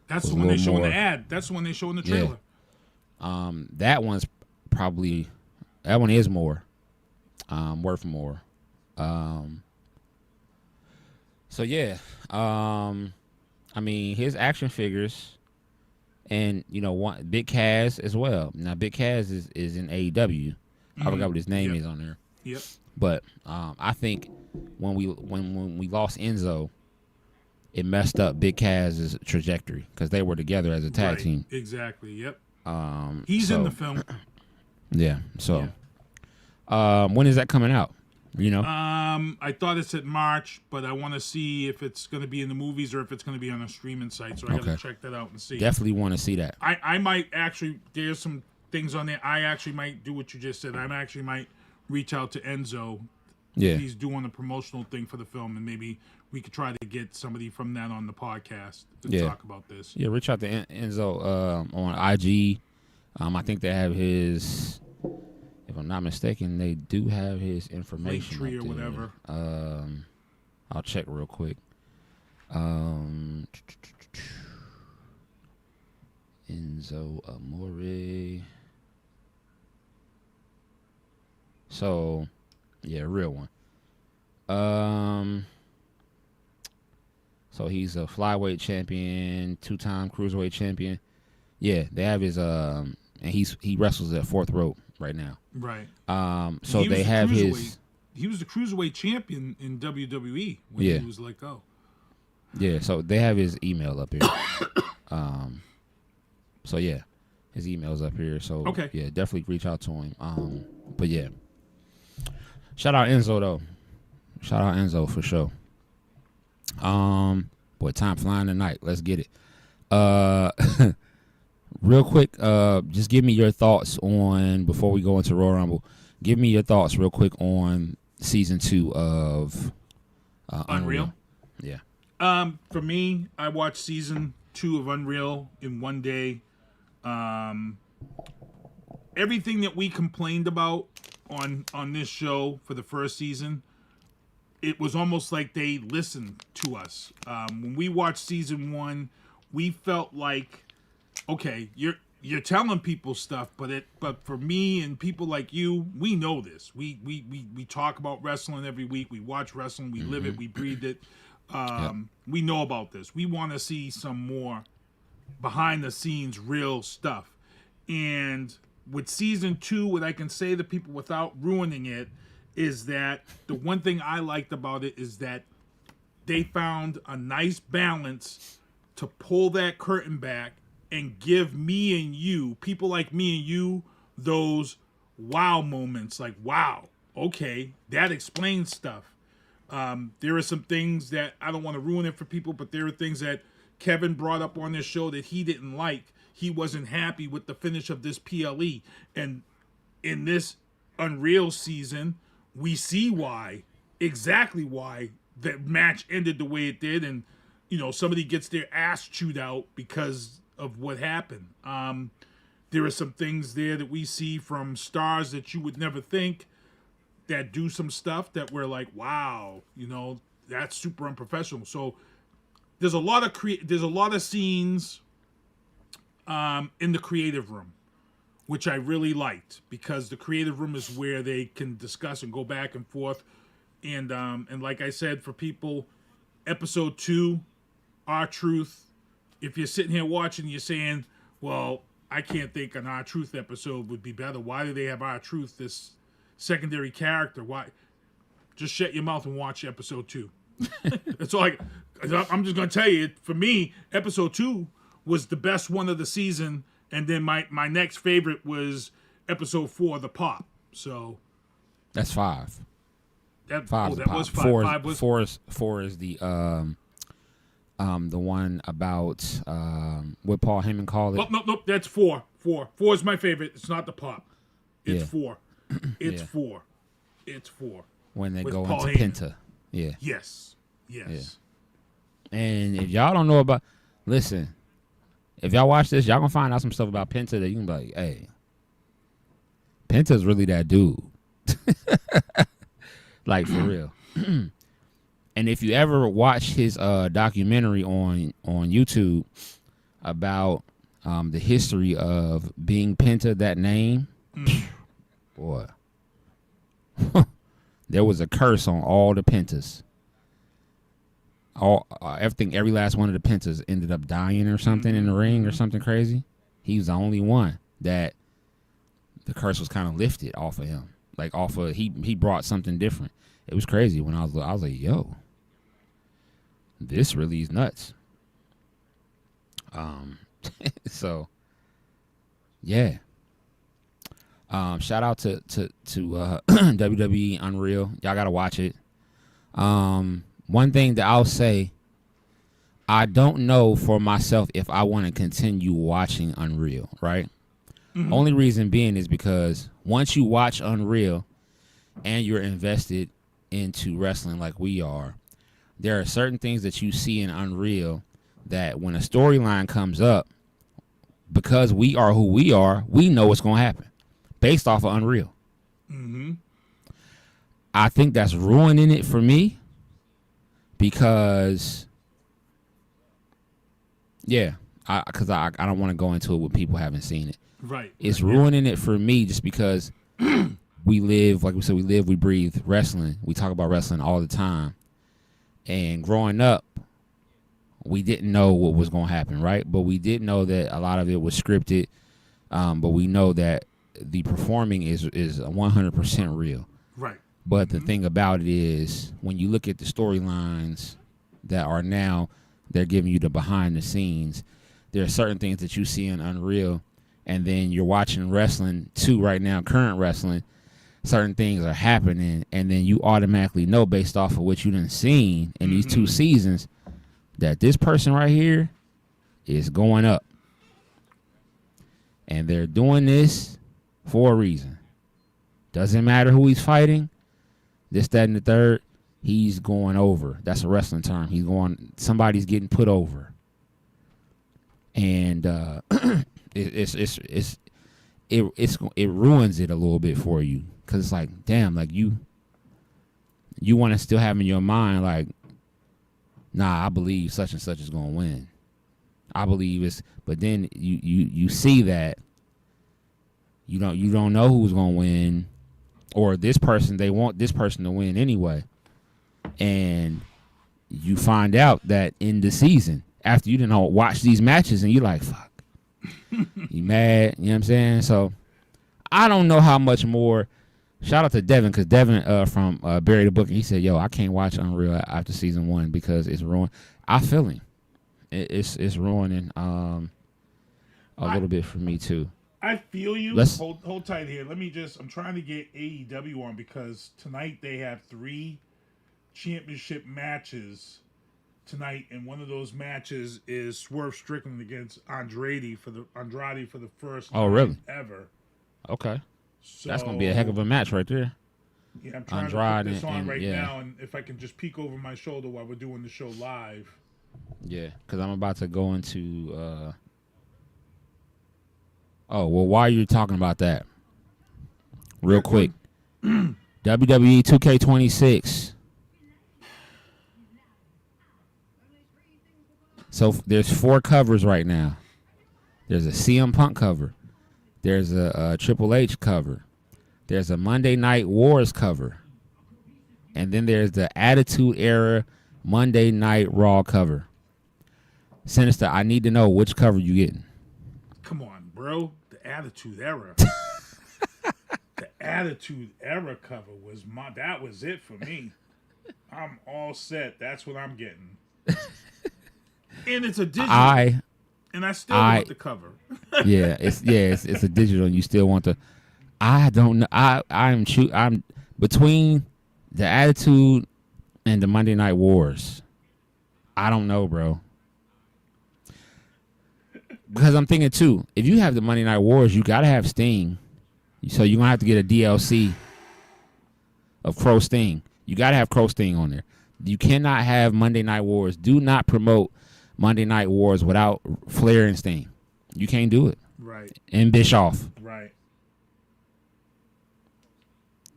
That's the one they show in the ad. That's the one they show in the trailer. Yeah. That one's probably. That one is more. Worth more. So yeah. I mean, his action figures. And one Big Kaz as well. Now Big Kaz is in AEW. I forgot what his name is on there. Yep. But I think when we lost Enzo, it messed up Big Kaz's trajectory because they were together as a tag team. Exactly. Yep. He's in the film. Yeah. So, when is that coming out? I thought it's in March, but I want to see if it's going to be in the movies or if it's going to be on a streaming site. So I got to check that out and see. Definitely want to see that. I might actually. There's some things on there. I actually might do what you just said. I actually might reach out to Enzo. Yeah. If he's doing a promotional thing for the film, and maybe we could try to get somebody from that on the podcast to talk about this. Yeah, reach out to Enzo on IG. I think they have his. If I'm not mistaken, they do have his information. Linktree or whatever. I'll check real quick. Enzo Amore. So, yeah, real one. So he's a flyweight champion, 2-time cruiserweight champion. Yeah, they have his and he wrestles at Fourth Rope right now. Right. So they have his. He was the cruiserweight champion in WWE when he was let go. Yeah, so they have his email up here. So yeah, his email's up here. So yeah, definitely reach out to him. But yeah, shout out Enzo though. Shout out Enzo for sure. Boy, time flying tonight. Let's get it. Real quick, just give me your thoughts on, before we go into Royal Rumble, give me your thoughts real quick on season 2 of Unreal. Yeah. For me, I watched season 2 of Unreal in one day. Everything that we complained about on this show for the first season, it was almost like they listened to us. When we watched season 1, we felt like, okay, you're telling people stuff, but for me and people like you, we know this. We talk about wrestling every week. We watch wrestling. We live it. We breathe it. We know about this. We want to see some more behind the scenes real stuff. And with season 2, what I can say to people without ruining it is that the one thing I liked about it is that they found a nice balance to pull that curtain back and give me and you, people like me and you those wow moments. Like, wow, okay, that explains stuff. There are some things that I don't want to ruin it for people, but there are things that Kevin brought up on this show that he didn't like. He wasn't happy with the finish of this PLE. And in this Unreal season, we see why, exactly why the match ended the way it did. And, you know, somebody gets their ass chewed out because of what happened. There are some things there that we see from stars that you would never think that do some stuff that we're like, wow, you know, that's super unprofessional. So there's a lot of scenes in the creative room, which I really liked, because the creative room is where they can discuss and go back and forth. And like I said, for people, episode 2, R-Truth, if you're sitting here watching, you're saying, well, I can't think an R-Truth episode would be better. Why do they have R-Truth, this secondary character? Why? Just shut your mouth and watch episode 2. That's all I'm just going to tell you, for me, episode 2 was the best one of the season, and then my next favorite was episode 4, The Pop. So that's 5. That 5 was 5. 4 is the one about what Paul Heyman called it. Nope, that's 4. 4 is my favorite. It's not The Pop. It's 4. It's 4. It's 4. When they go Paul into Heyman. Penta. Yeah. Yes. Yeah. And if y'all don't know about, listen, if y'all watch this, y'all gonna find out some stuff about Penta that you can be like, hey, Penta's really that dude. Like, for real. And if you ever watch his documentary on YouTube about the history of being Penta, that name, boy, there was a curse on all the Pentas. Every last one of the Pentas ended up dying or something in the ring or something crazy. He was the only one that the curse was kind of lifted off of him. Like, off of, he brought something different. It was crazy when I was like, yo, this really is nuts. So yeah. Shout out to WWE Unreal. Y'all gotta watch it. One thing that I'll say, I don't know for myself if I want to continue watching Unreal, right? Mm-hmm. Only reason being is because once you watch Unreal and you're invested into wrestling like we are, there are certain things that you see in Unreal that when a storyline comes up, because we are who we are, we know what's going to happen based off of Unreal. Mm-hmm. I think that's ruining it for me because, yeah, because I don't want to go into it with people who haven't seen it. Right. It's ruining it for me just because we live, like we said, we breathe wrestling. We talk about wrestling all the time. And growing up, we didn't know what was going to happen, right? But we did know that a lot of it was scripted. But we know that the performing is 100% real. Right. But the thing about it is, when you look at the storylines that are now, they're giving you the behind the scenes. There are certain things that you see in Unreal, and then you're watching wrestling too right now, current wrestling. Certain things are happening, and then you automatically know based off of what you done seen in these 2 seasons that this person right here is going up. And they're doing this for a reason. Doesn't matter who he's fighting, this, that, and the third, he's going over. That's a wrestling term. Somebody's getting put over. And it ruins it a little bit for you. Because it's like, damn, like you want to still have in your mind, like, nah, I believe such and such is going to win. I believe it's, but then you see that you don't know who's going to win, or this person, they want this person to win anyway. And you find out that in the season, after you didn't watch these matches, and you're like, fuck. You mad, you know what I'm saying? So I don't know how much more. Shout out to Devin, because Devin from Bury the Book, he said, yo, I can't watch Unreal after season 1 because it's ruined. I feel him. It's ruining a little bit for me too. I feel you. Let's Hold tight here. I'm trying to get AEW on because tonight they have 3 championship matches tonight, and one of those matches is Swerve Strickland against Andrade for the first time really? ever. Okay. So, that's gonna be a heck of a match right there. Yeah, I'm trying Andrade to put this on right yeah. now, and if I can just peek over my shoulder while we're doing the show live. Yeah, because I'm about to go into. Oh well, while you're talking about that, real quick, WWE 2K26. So there's 4 covers right now. There's a CM Punk cover. There's a Triple H cover. There's a Monday Night Wars cover. And then there's the Attitude Era Monday Night Raw cover. Sinister, I need to know which cover you getting. Come on, bro. The Attitude Era. The Attitude Era cover was that was it for me. I'm all set. That's what I'm getting. And it's a digital. And I still want the cover. It's a digital, and you still want the. I don't know. I'm between the Attitude and the Monday Night Wars. I don't know, bro. Because I'm thinking too, if you have the Monday Night Wars, you gotta have Sting. So you're gonna have to get a DLC of Crow Sting. You gotta have Crow Sting on there. You cannot have Monday Night Wars. Do not promote Monday Night Wars without Flair and Sting. You can't do it. Right. And Bischoff. Right.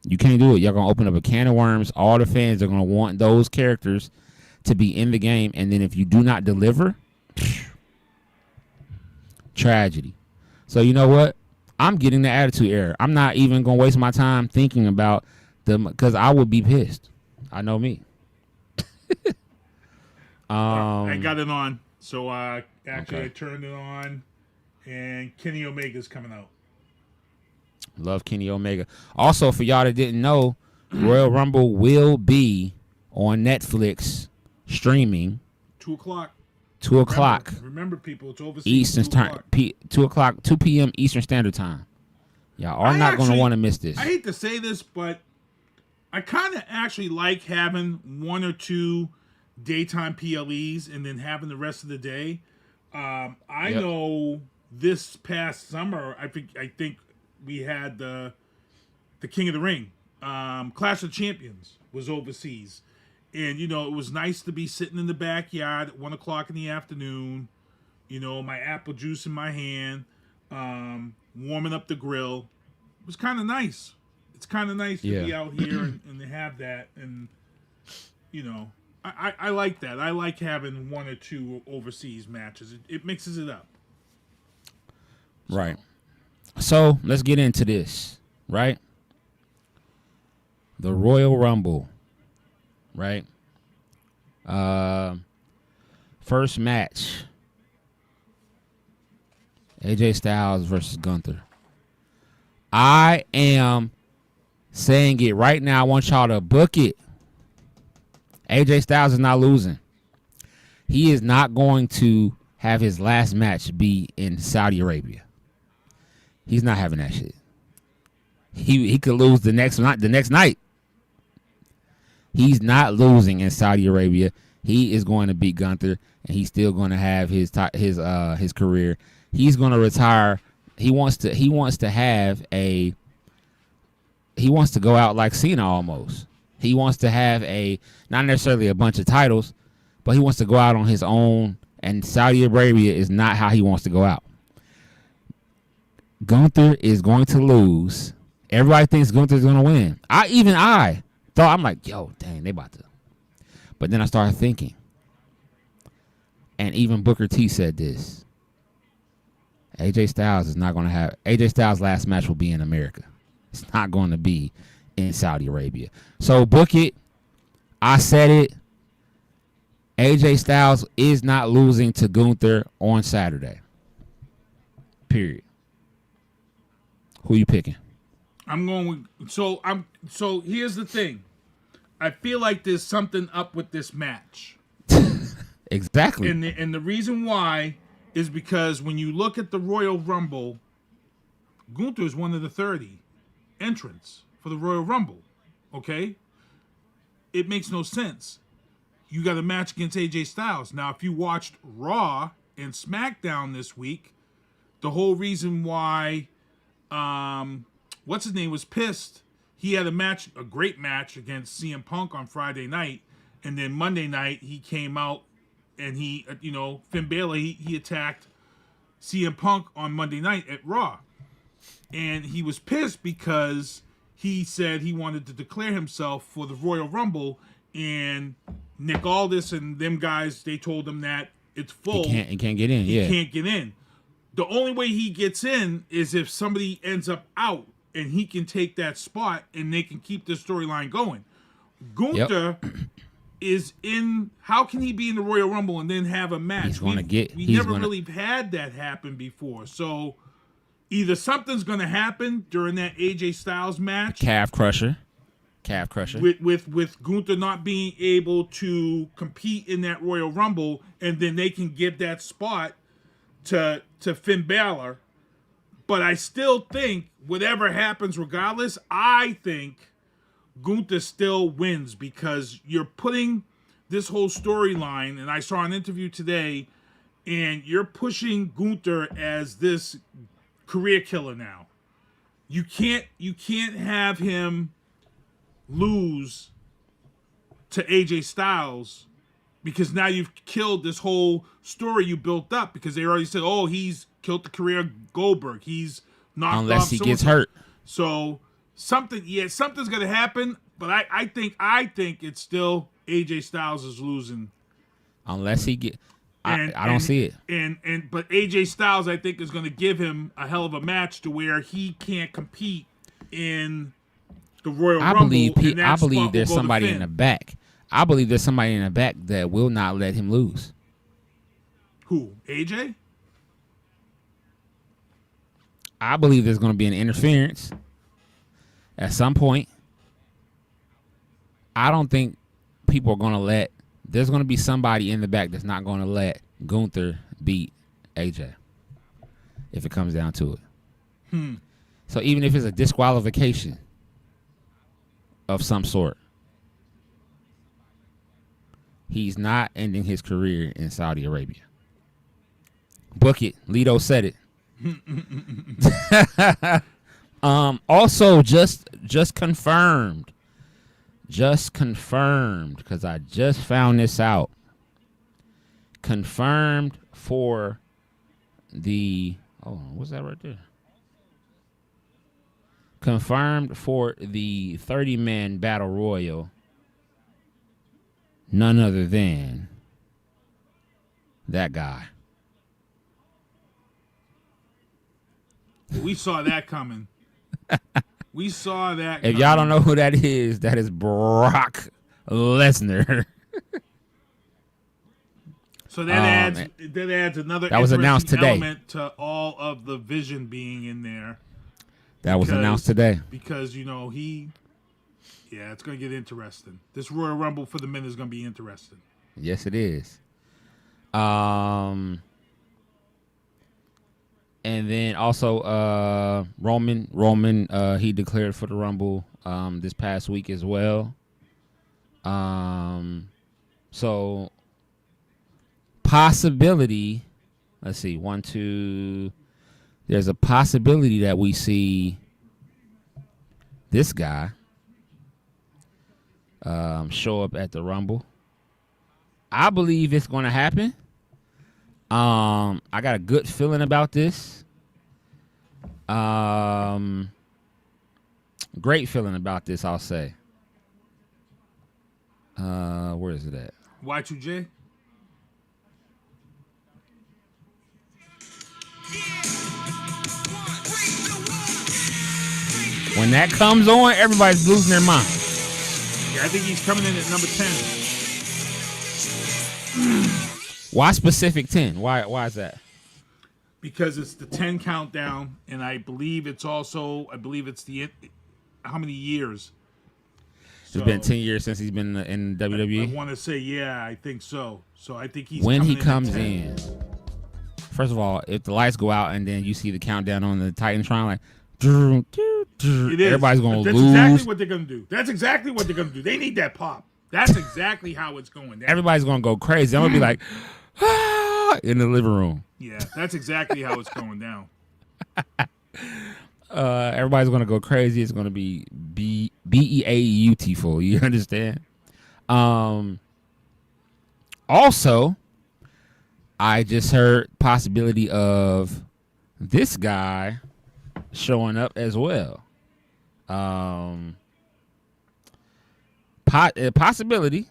You can't do it. Y'all gonna open up a can of worms. All the fans are gonna want those characters to be in the game, and then if you do not deliver, tragedy. So you know what? I'm getting the Attitude Era. I'm not even gonna waste my time thinking about them because I would be pissed. I know me. I got it on. So actually, okay. I turned it on, and Kenny Omega's coming out. Love Kenny Omega. Also, for y'all that didn't know, Royal Rumble will be on Netflix streaming 2 o'clock. 2 o'clock. Remember, people, it's overseas. Eastern time. 2 o'clock, 2 p.m. Eastern Standard Time. Y'all are not going to want to miss this. I hate to say this, but I kind of actually like having 1 or 2 daytime PLEs and then having the rest of the day. I know this past summer, I think we had the King of the Ring. Clash of Champions was overseas. And, it was nice to be sitting in the backyard at 1 o'clock in the afternoon, my apple juice in my hand, warming up the grill. It was kind of nice. It's kind of nice to be out here and to have that. And, I like that. I like having 1 or 2 overseas matches. It mixes it up. Right. So let's get into this, right? The Royal Rumble, right? First match, AJ Styles versus Gunther. I am saying it right now. I want y'all to book it. AJ Styles is not losing. He is not going to have his last match be in Saudi Arabia. He's not having that shit. He could lose the next night. He's not losing in Saudi Arabia. He is going to beat Gunther, and he's still going to have his career. He's going to retire. He wants to go out like Cena almost. He wants to have not necessarily a bunch of titles, but he wants to go out on his own, and Saudi Arabia is not how he wants to go out. Gunther is going to lose. Everybody thinks Gunther's going to win. I thought, I'm like, yo, dang, they about to. But then I started thinking, and even Booker T said this. AJ Styles last match will be in America. It's not going to be in Saudi Arabia. So book it. I said it. AJ Styles is not losing to Gunther on Saturday. Period. Who you picking? I'm going with, so here's the thing. I feel like there's something up with this match. Exactly. And the reason why is because when you look at the Royal Rumble, Gunther is one of the 30 entrants for the Royal Rumble. Okay? It makes no sense. You got a match against AJ Styles. Now, if you watched Raw and SmackDown this week, the whole reason why what's his name was pissed, he had a great match against CM Punk on Friday night, and then Monday night he came out and he, Finn Balor, he attacked CM Punk on Monday night at Raw. And he was pissed because he said he wanted to declare himself for the Royal Rumble, and Nick Aldis and them guys, they told him that it's full. He can't get in, He can't get in. The only way he gets in is if somebody ends up out and he can take that spot and they can keep the storyline going. Gunther is in. How can he be in the Royal Rumble and then have a match? We never really had that happen before. So either something's going to happen during that AJ Styles match. Calf crusher. With Gunther not being able to compete in that Royal Rumble, and then they can give that spot to Finn Balor. But I still think whatever happens regardless, I think Gunther still wins because you're putting this whole storyline, and I saw an interview today, and you're pushing Gunther as this career killer now. You can't have him lose to AJ Styles because now you've killed this whole story you built up, because they already said, oh, he's killed the career of Goldberg. He's knocked unless off he gets hurt. So something's gonna happen, but I think it's still AJ Styles is losing. Unless he get I don't see it. But AJ Styles, I think, is gonna give him a hell of a match to where he can't compete in the Royal Rumble. I believe there's somebody in the back. I believe there's somebody in the back that will not let him lose. Who? AJ? I believe there's going to be an interference at some point. I don't think people are going to let. There's going to be somebody in the back that's not going to let Gunther beat AJ if it comes down to it. So even if it's a disqualification of some sort, he's not ending his career in Saudi Arabia. Book it. Lito said it. Also, just confirmed. Just confirmed, because I just found this out. Confirmed for the... Oh, what's that right there? Confirmed for the 30-man Battle Royal. None other than that guy. We saw that coming. We saw that If y'all don't know who that is Brock Lesnar. So that adds another that was announced today. Element to all of the Vision being in there. That was announced today. Because, it's going to get interesting. This Royal Rumble for the men is going to be interesting. Yes, it is. And then also Roman, he declared for the Rumble this past week as well. So possibility, let's see, 1, 2. There's a possibility that we see this guy show up at the Rumble. I believe it's going to happen. I got a good feeling about this. Great feeling about this, I'll say. Where is it at? Y2J? When that comes on, everybody's losing their mind. Yeah, I think he's coming in at number 10. Why specific 10? Why is that? Because it's the 10 countdown, and I believe it's the how many years? It's been 10 years since he's been in WWE. I want to say, yeah, I think so. So I think he's when coming he comes in First of all, if the lights go out and then you see the countdown on the Titantron, like, everybody's going to lose. That's exactly what they're going to do. That's exactly what they're going to do. They need that pop. That's exactly how it's going down. Everybody's going to go crazy. I'm going to be like, in the living room. Yeah, that's exactly how it's going down. Everybody's going to go crazy. It's going to be beautiful. You understand? Also, I just heard possibility of this guy showing up as well. Possibility.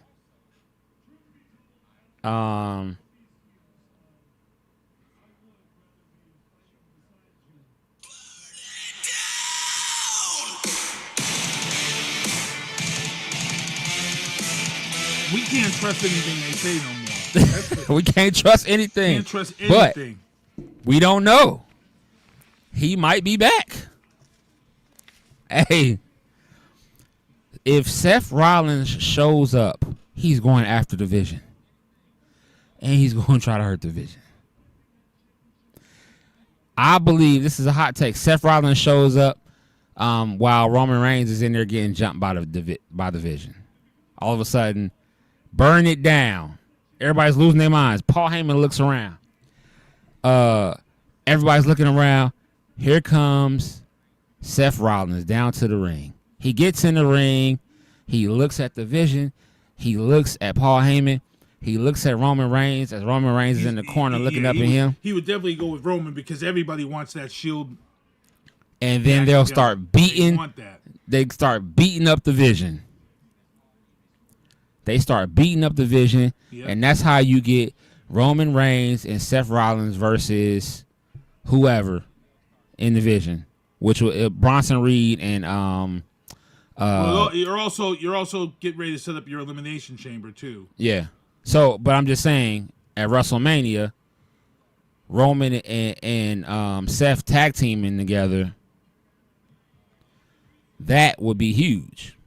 We can't trust anything they say no more. We can't trust anything. Can't trust anything. But we don't know. He might be back. Hey, if Seth Rollins shows up, he's going after the Vision. And he's going to try to hurt the Vision. I believe this is a hot take. Seth Rollins shows up while Roman Reigns is in there getting jumped by the Vision. All of a sudden, burn it down. Everybody's losing their minds. Paul Heyman looks around. Everybody's looking around. Here comes Seth Rollins down to the ring. He gets in the ring. He looks at the Vision. He looks at Paul Heyman. He looks at Roman Reigns as Roman Reigns is in the corner looking up at him. He would definitely go with Roman because everybody wants that Shield. And then they'll start beating. They start beating up the Vision. They start beating up the Vision, and that's how you get Roman Reigns and Seth Rollins versus whoever in the Vision, which will Bronson Reed and well, you're also getting ready to set up your elimination chamber too. Yeah. So, but I'm just saying, at WrestleMania, Roman and Seth tag teaming together, that would be huge.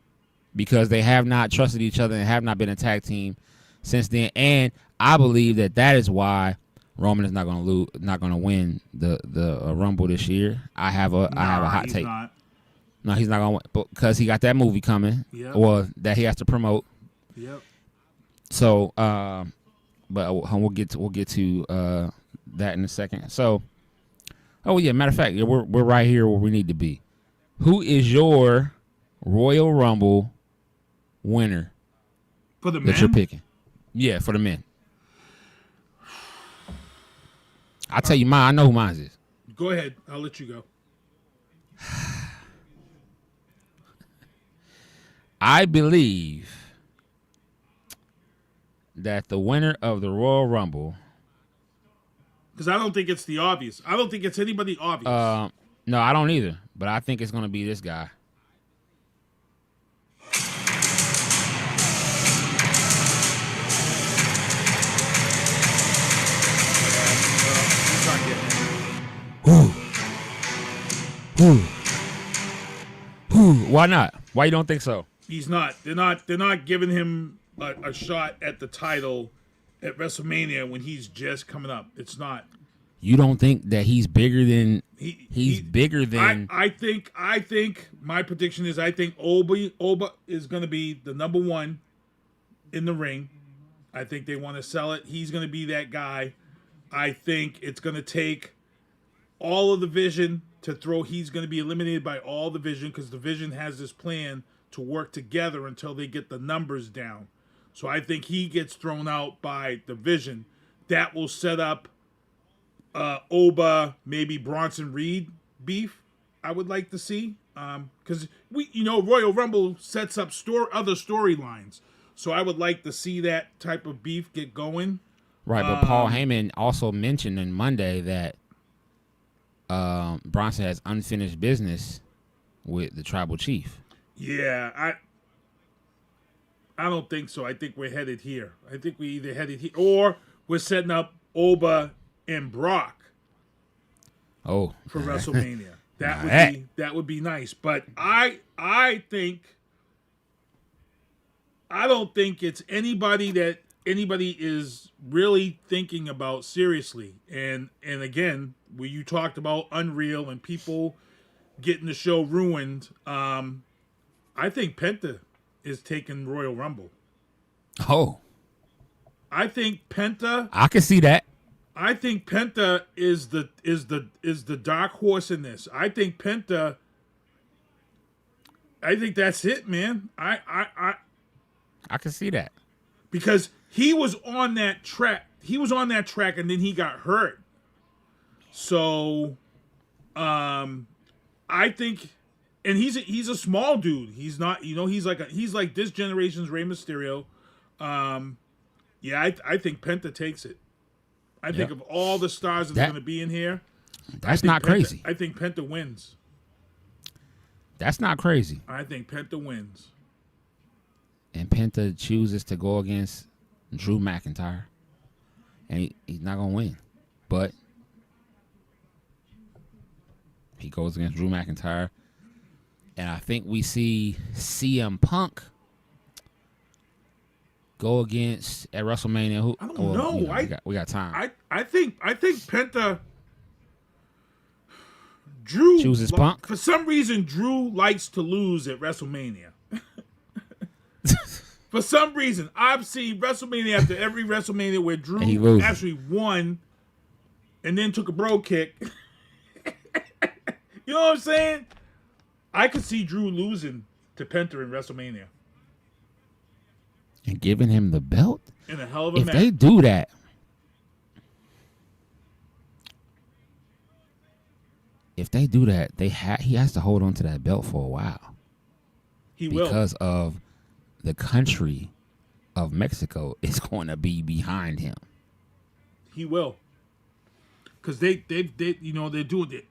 Because they have not trusted each other and have not been a tag team since then, and I believe that is why Roman is not going to win the Rumble this year. I have a hot take. Not. No, he's not going to win because he got that movie coming, or that he has to promote. Yep. So, but we'll get to that in a second. So, oh yeah, matter of fact, we're right here where we need to be. Who is your Royal Rumble winner for the that men? You're picking? Yeah, for the men. I'll tell you mine. I know who mine is. Go ahead. I'll let you go. I believe that the winner of the Royal Rumble, because I don't think it's the obvious. I don't think it's anybody obvious. No, I don't either. But I think it's going to be this guy. Why not? Why you don't think so? He's not. They're not giving him a shot at the title at WrestleMania when he's just coming up. It's not. You don't think that he's bigger than he's bigger than? I think my prediction is I think Oba is going to be the number one in the ring. I think they want to sell it. He's going to be that guy. I think it's going to take all of the Vision to throw. He's going to be eliminated by all the Vision because the Vision has this plan to work together until they get the numbers down. So I think he gets thrown out by the Vision. That will set up Oba, maybe Bronson Reed beef. I would like to see because Royal Rumble sets up other storylines. So I would like to see that type of beef get going. Right, but Paul Heyman also mentioned on Monday that Bronson has unfinished business with the Tribal Chief. Yeah, I don't think so. I think we're headed here. I think we either headed here or we're setting up Oba and Brock. Oh, for WrestleMania. That would be nice. But I don't think it's anybody that anybody is really thinking about seriously. And again, where you talked about Unreal and people getting the show ruined, I think Penta is taking Royal Rumble. Oh. I think Penta. I can see that. I think Penta is the dark horse in this. I think Penta. I think that's it, man. I can see that. Because he was on that track. He was on that track and then he got hurt. So I think, and he's a small dude. He's not, he's like this generation's Rey Mysterio. Yeah, I think Penta takes it. I think of all the stars that are going to be in here, that's not crazy. I think Penta wins. That's not crazy. I think Penta wins. And Penta chooses to go against Drew McIntyre. And he's not going to win. But he goes against Drew McIntyre. And I think we see CM Punk go against at WrestleMania. Who? I don't know. We got time. I think Penta. Drew chooses Punk. For some reason, Drew likes to lose at WrestleMania. For some reason, I've seen WrestleMania after every WrestleMania where Drew actually won and then took a bro kick. You know what I'm saying? I could see Drew losing to Penta in WrestleMania. And giving him the belt? In a hell of a match. If they do that, he has to hold on to that belt for a while. He will. Because of the country of Mexico is going to be behind him. He will. Because they they're doing it.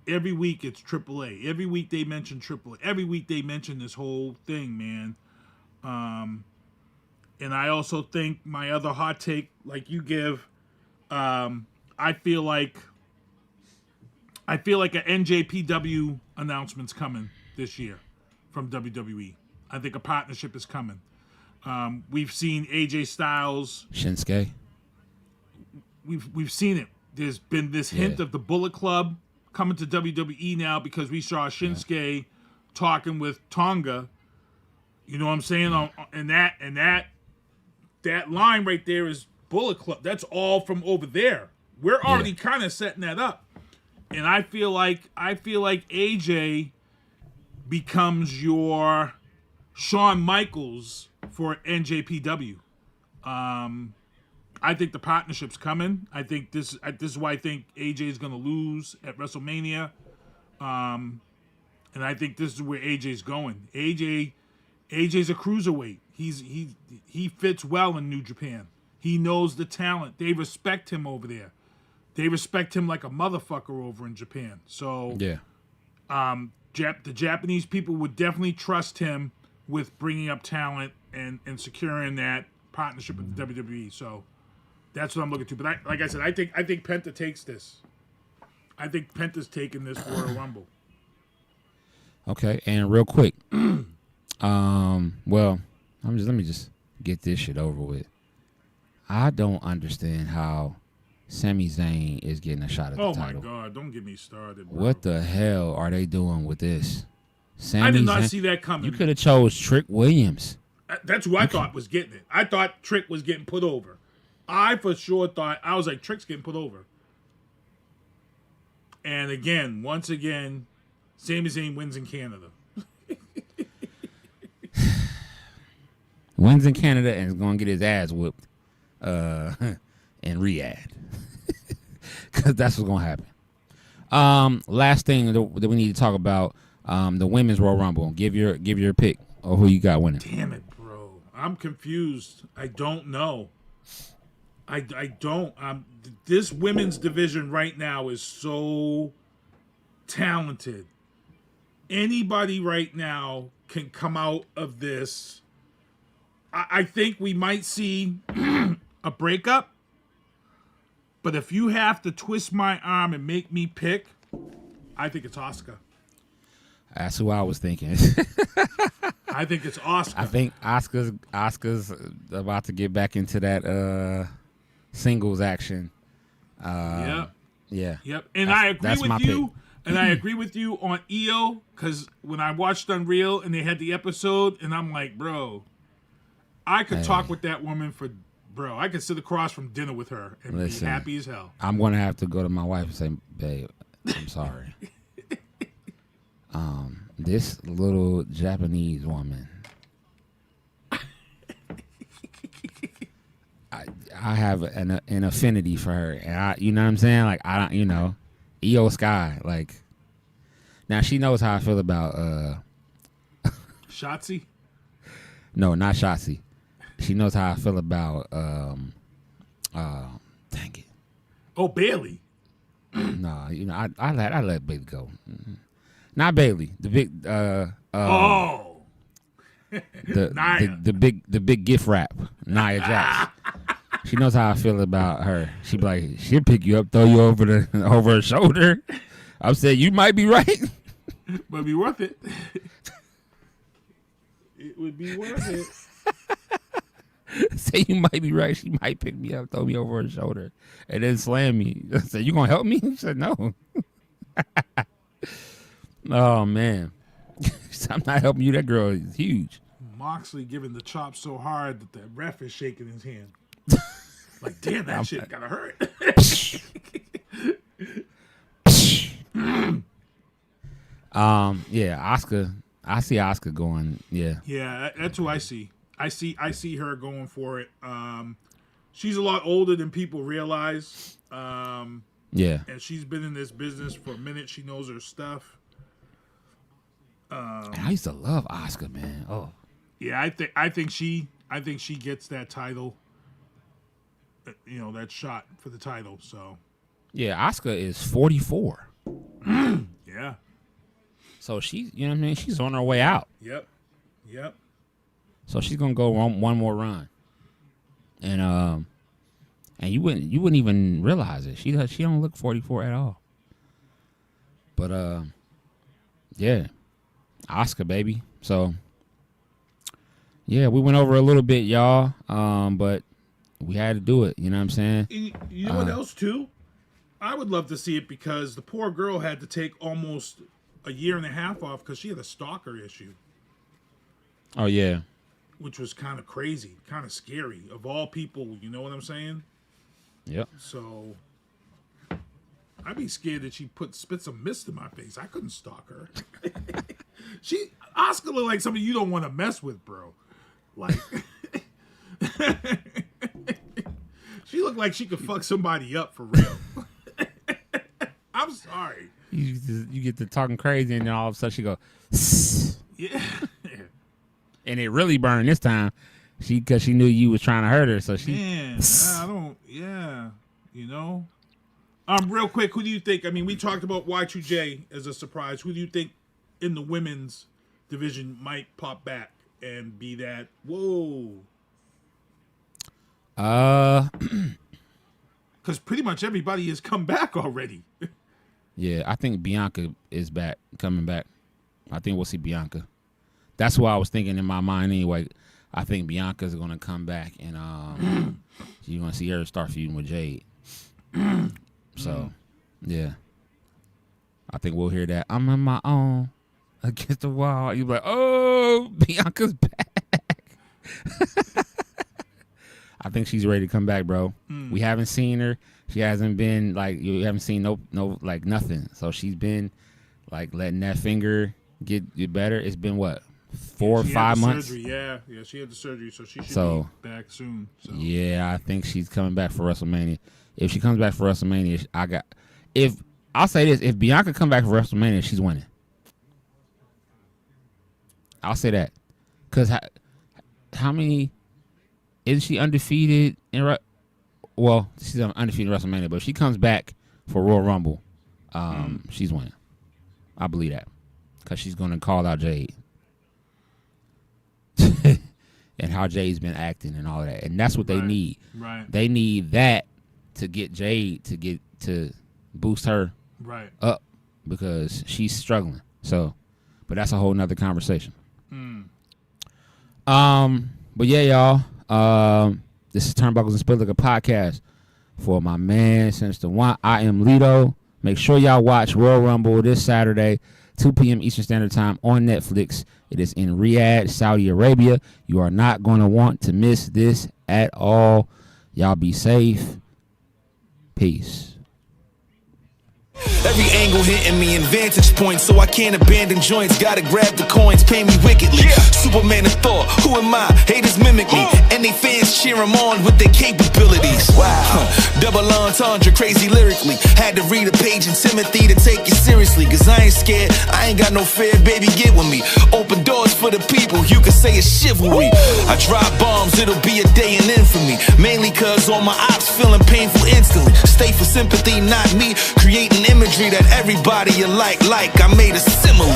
Every week it's AAA. Every week they mention AAA. Every week they mention this whole thing, man. And I also think my other hot take, like you give, I feel like an NJPW announcement's coming this year from WWE. I think a partnership is coming. We've seen AJ Styles, Shinsuke. We've seen it. There's been this hint of the Bullet Club coming to WWE now because we saw Shinsuke talking with Tonga. You know what I'm saying? And that line right there is Bullet Club. That's all from over there. We're already kind of setting that up. And I feel like AJ becomes your Shawn Michaels for NJPW. I think the partnership's coming. I think this is why I think AJ is going to lose at WrestleMania. And I think this is where AJ's going. AJ's a cruiserweight. He fits well in New Japan. He knows the talent. They respect him over there. They respect him like a motherfucker over in Japan. So the Japanese people would definitely trust him with bringing up talent and securing that partnership with the WWE. So that's what I'm looking to. But like I said, I think Penta takes this. I think Penta's taking this Royal Rumble. Okay, and real quick, well, let me just get this shit over with. I don't understand how Sami Zayn is getting a shot at the title. Oh my God! Don't get me started, bro. What the hell are they doing with this? I did not see that coming. You could have chose Trick Williams. That's who I thought was getting it. I thought Trick was getting put over. I for sure thought, I was like, Trick's getting put over. And again, once again, Sami Zayn wins in Canada. Wins in Canada and is going to get his ass whooped in Riyadh. Because that's what's going to happen. Last thing that we need to talk about, the Women's Royal Rumble. Give your pick of who you got winning. Damn it, bro. I'm confused. I don't know. I don't. This women's division right now is so talented. Anybody right now can come out of this. I think we might see a breakup. But if you have to twist my arm and make me pick, I think it's Asuka. That's who I was thinking. I think it's Oscar. I think Oscar's about to get back into that singles action. Yep. Yeah. Yep. And I agree with you. Pick. And I agree with you on EO, because when I watched Unreal and they had the episode, and I'm like, bro, I could talk with that woman for, bro, I could sit across from dinner with her and be happy as hell. I'm going to have to go to my wife and say, babe, I'm sorry. This little Japanese woman, I have an affinity for her, and you know what I'm saying? Like, I don't, EO Sky, like, now she knows how I feel about Shotzi? No, not Shotzi. She knows how I feel about dang it. Oh, Bailey. No, I let Bailey go. Not Bailey. The big the big gift wrap, Nia Jax. She knows how I feel about her. She'll be like, she'll pick you up, throw you over her shoulder. I'm saying you might be right. But be worth it. It would be worth it. Say you might be right. She might pick me up, throw me over her shoulder, and then slam me. I said, you gonna help me? She said, no. Oh man. I'm not helping you. That girl is huge. Moxley giving the chop so hard that the ref is shaking his hand. Like, damn, that shit gotta hurt. Yeah, Oscar. I see Oscar going. Yeah. Yeah, that's who I see. I see her going for it. She's a lot older than people realize. Yeah. And she's been in this business for a minute. She knows her stuff. I used to love Oscar, man. Oh. Yeah, I think she gets that title. That shot for the title. So. Yeah, Oscar is 44. Yeah. So she's, you know what I mean? She's on her way out. Yep. So she's gonna go one more run, and you wouldn't even realize it. She don't look 44 at all. But yeah, Oscar, baby. So yeah, we went over a little bit, y'all. But we had to do it. You know what I'm saying? You know what else too? I would love to see it because the poor girl had to take almost a year and a half off because she had a stalker issue. Oh yeah. Which was kind of crazy, kind of scary. Of all people, you know what I'm saying? Yep. So I'd be scared that she spit some mist in my face. I couldn't stalk her. Oscar looked like somebody you don't want to mess with, bro. Like, she looked like she could fuck somebody up for real. I'm sorry. You get to talking crazy, and then all of a sudden she go, yeah. And it really burned this time. Because she knew you was trying to hurt her, so she. Man, I don't. Yeah, real quick, who do you think? I mean, we talked about Y2J as a surprise. Who do you think in the women's division might pop back and be that? Whoa. Because pretty much everybody has come back already. Yeah, I think Bianca is coming back. I think we'll see Bianca. That's what I was thinking in my mind anyway. I think Bianca's going to come back, and you're going to see her start feuding with Jade. So, yeah. I think we'll hear that. I'm on my own against the wall. You're like, oh, Bianca's back. I think she's ready to come back, bro. We haven't seen her. She hasn't been, like, you haven't seen no like, nothing. So she's been, like, letting that finger get better. It's been, what, 4 or 5 months? Surgery. Yeah, she had the surgery, so she should be back soon. So. Yeah, I think she's coming back for WrestleMania. If she comes back for WrestleMania, I'll say this, if Bianca come back for WrestleMania, she's winning. I'll say that. Because how many... Isn't she undefeated well, she's undefeated in WrestleMania, but if she comes back for Royal Rumble, she's winning. I believe that. Because she's going to call out Jade. And how Jade's been acting and all of that. And that's what they need. Right. They need that to get Jade to boost her up because she's struggling. So, but that's a whole nother conversation. But yeah, y'all. This is Turnbuckles and Spilt podcast for my man Sinista1. I am Lito. Make sure y'all watch Royal Rumble this Saturday, 2 p.m. Eastern Standard Time on Netflix. It is in Riyadh, Saudi Arabia. You are not going to want to miss this at all. Y'all be safe. Peace. Every angle hitting me in vantage points, so I can't abandon joints. Gotta grab the coins, pay me wickedly. Superman of thought, who am I? Haters mimic me, and they fans cheer him on with their capabilities. Wow. Double entendre, crazy lyrically. Had to read a page in Timothy to take it seriously. Cause I ain't scared, I ain't got no fear, baby, get with me. Open doors for the people, you can say it's chivalry. I drop bombs, it'll be a day in infamy. Mainly cause all my ops feeling painful instantly. Stay for sympathy, not me, creating imagery that everybody alike. I made a simile.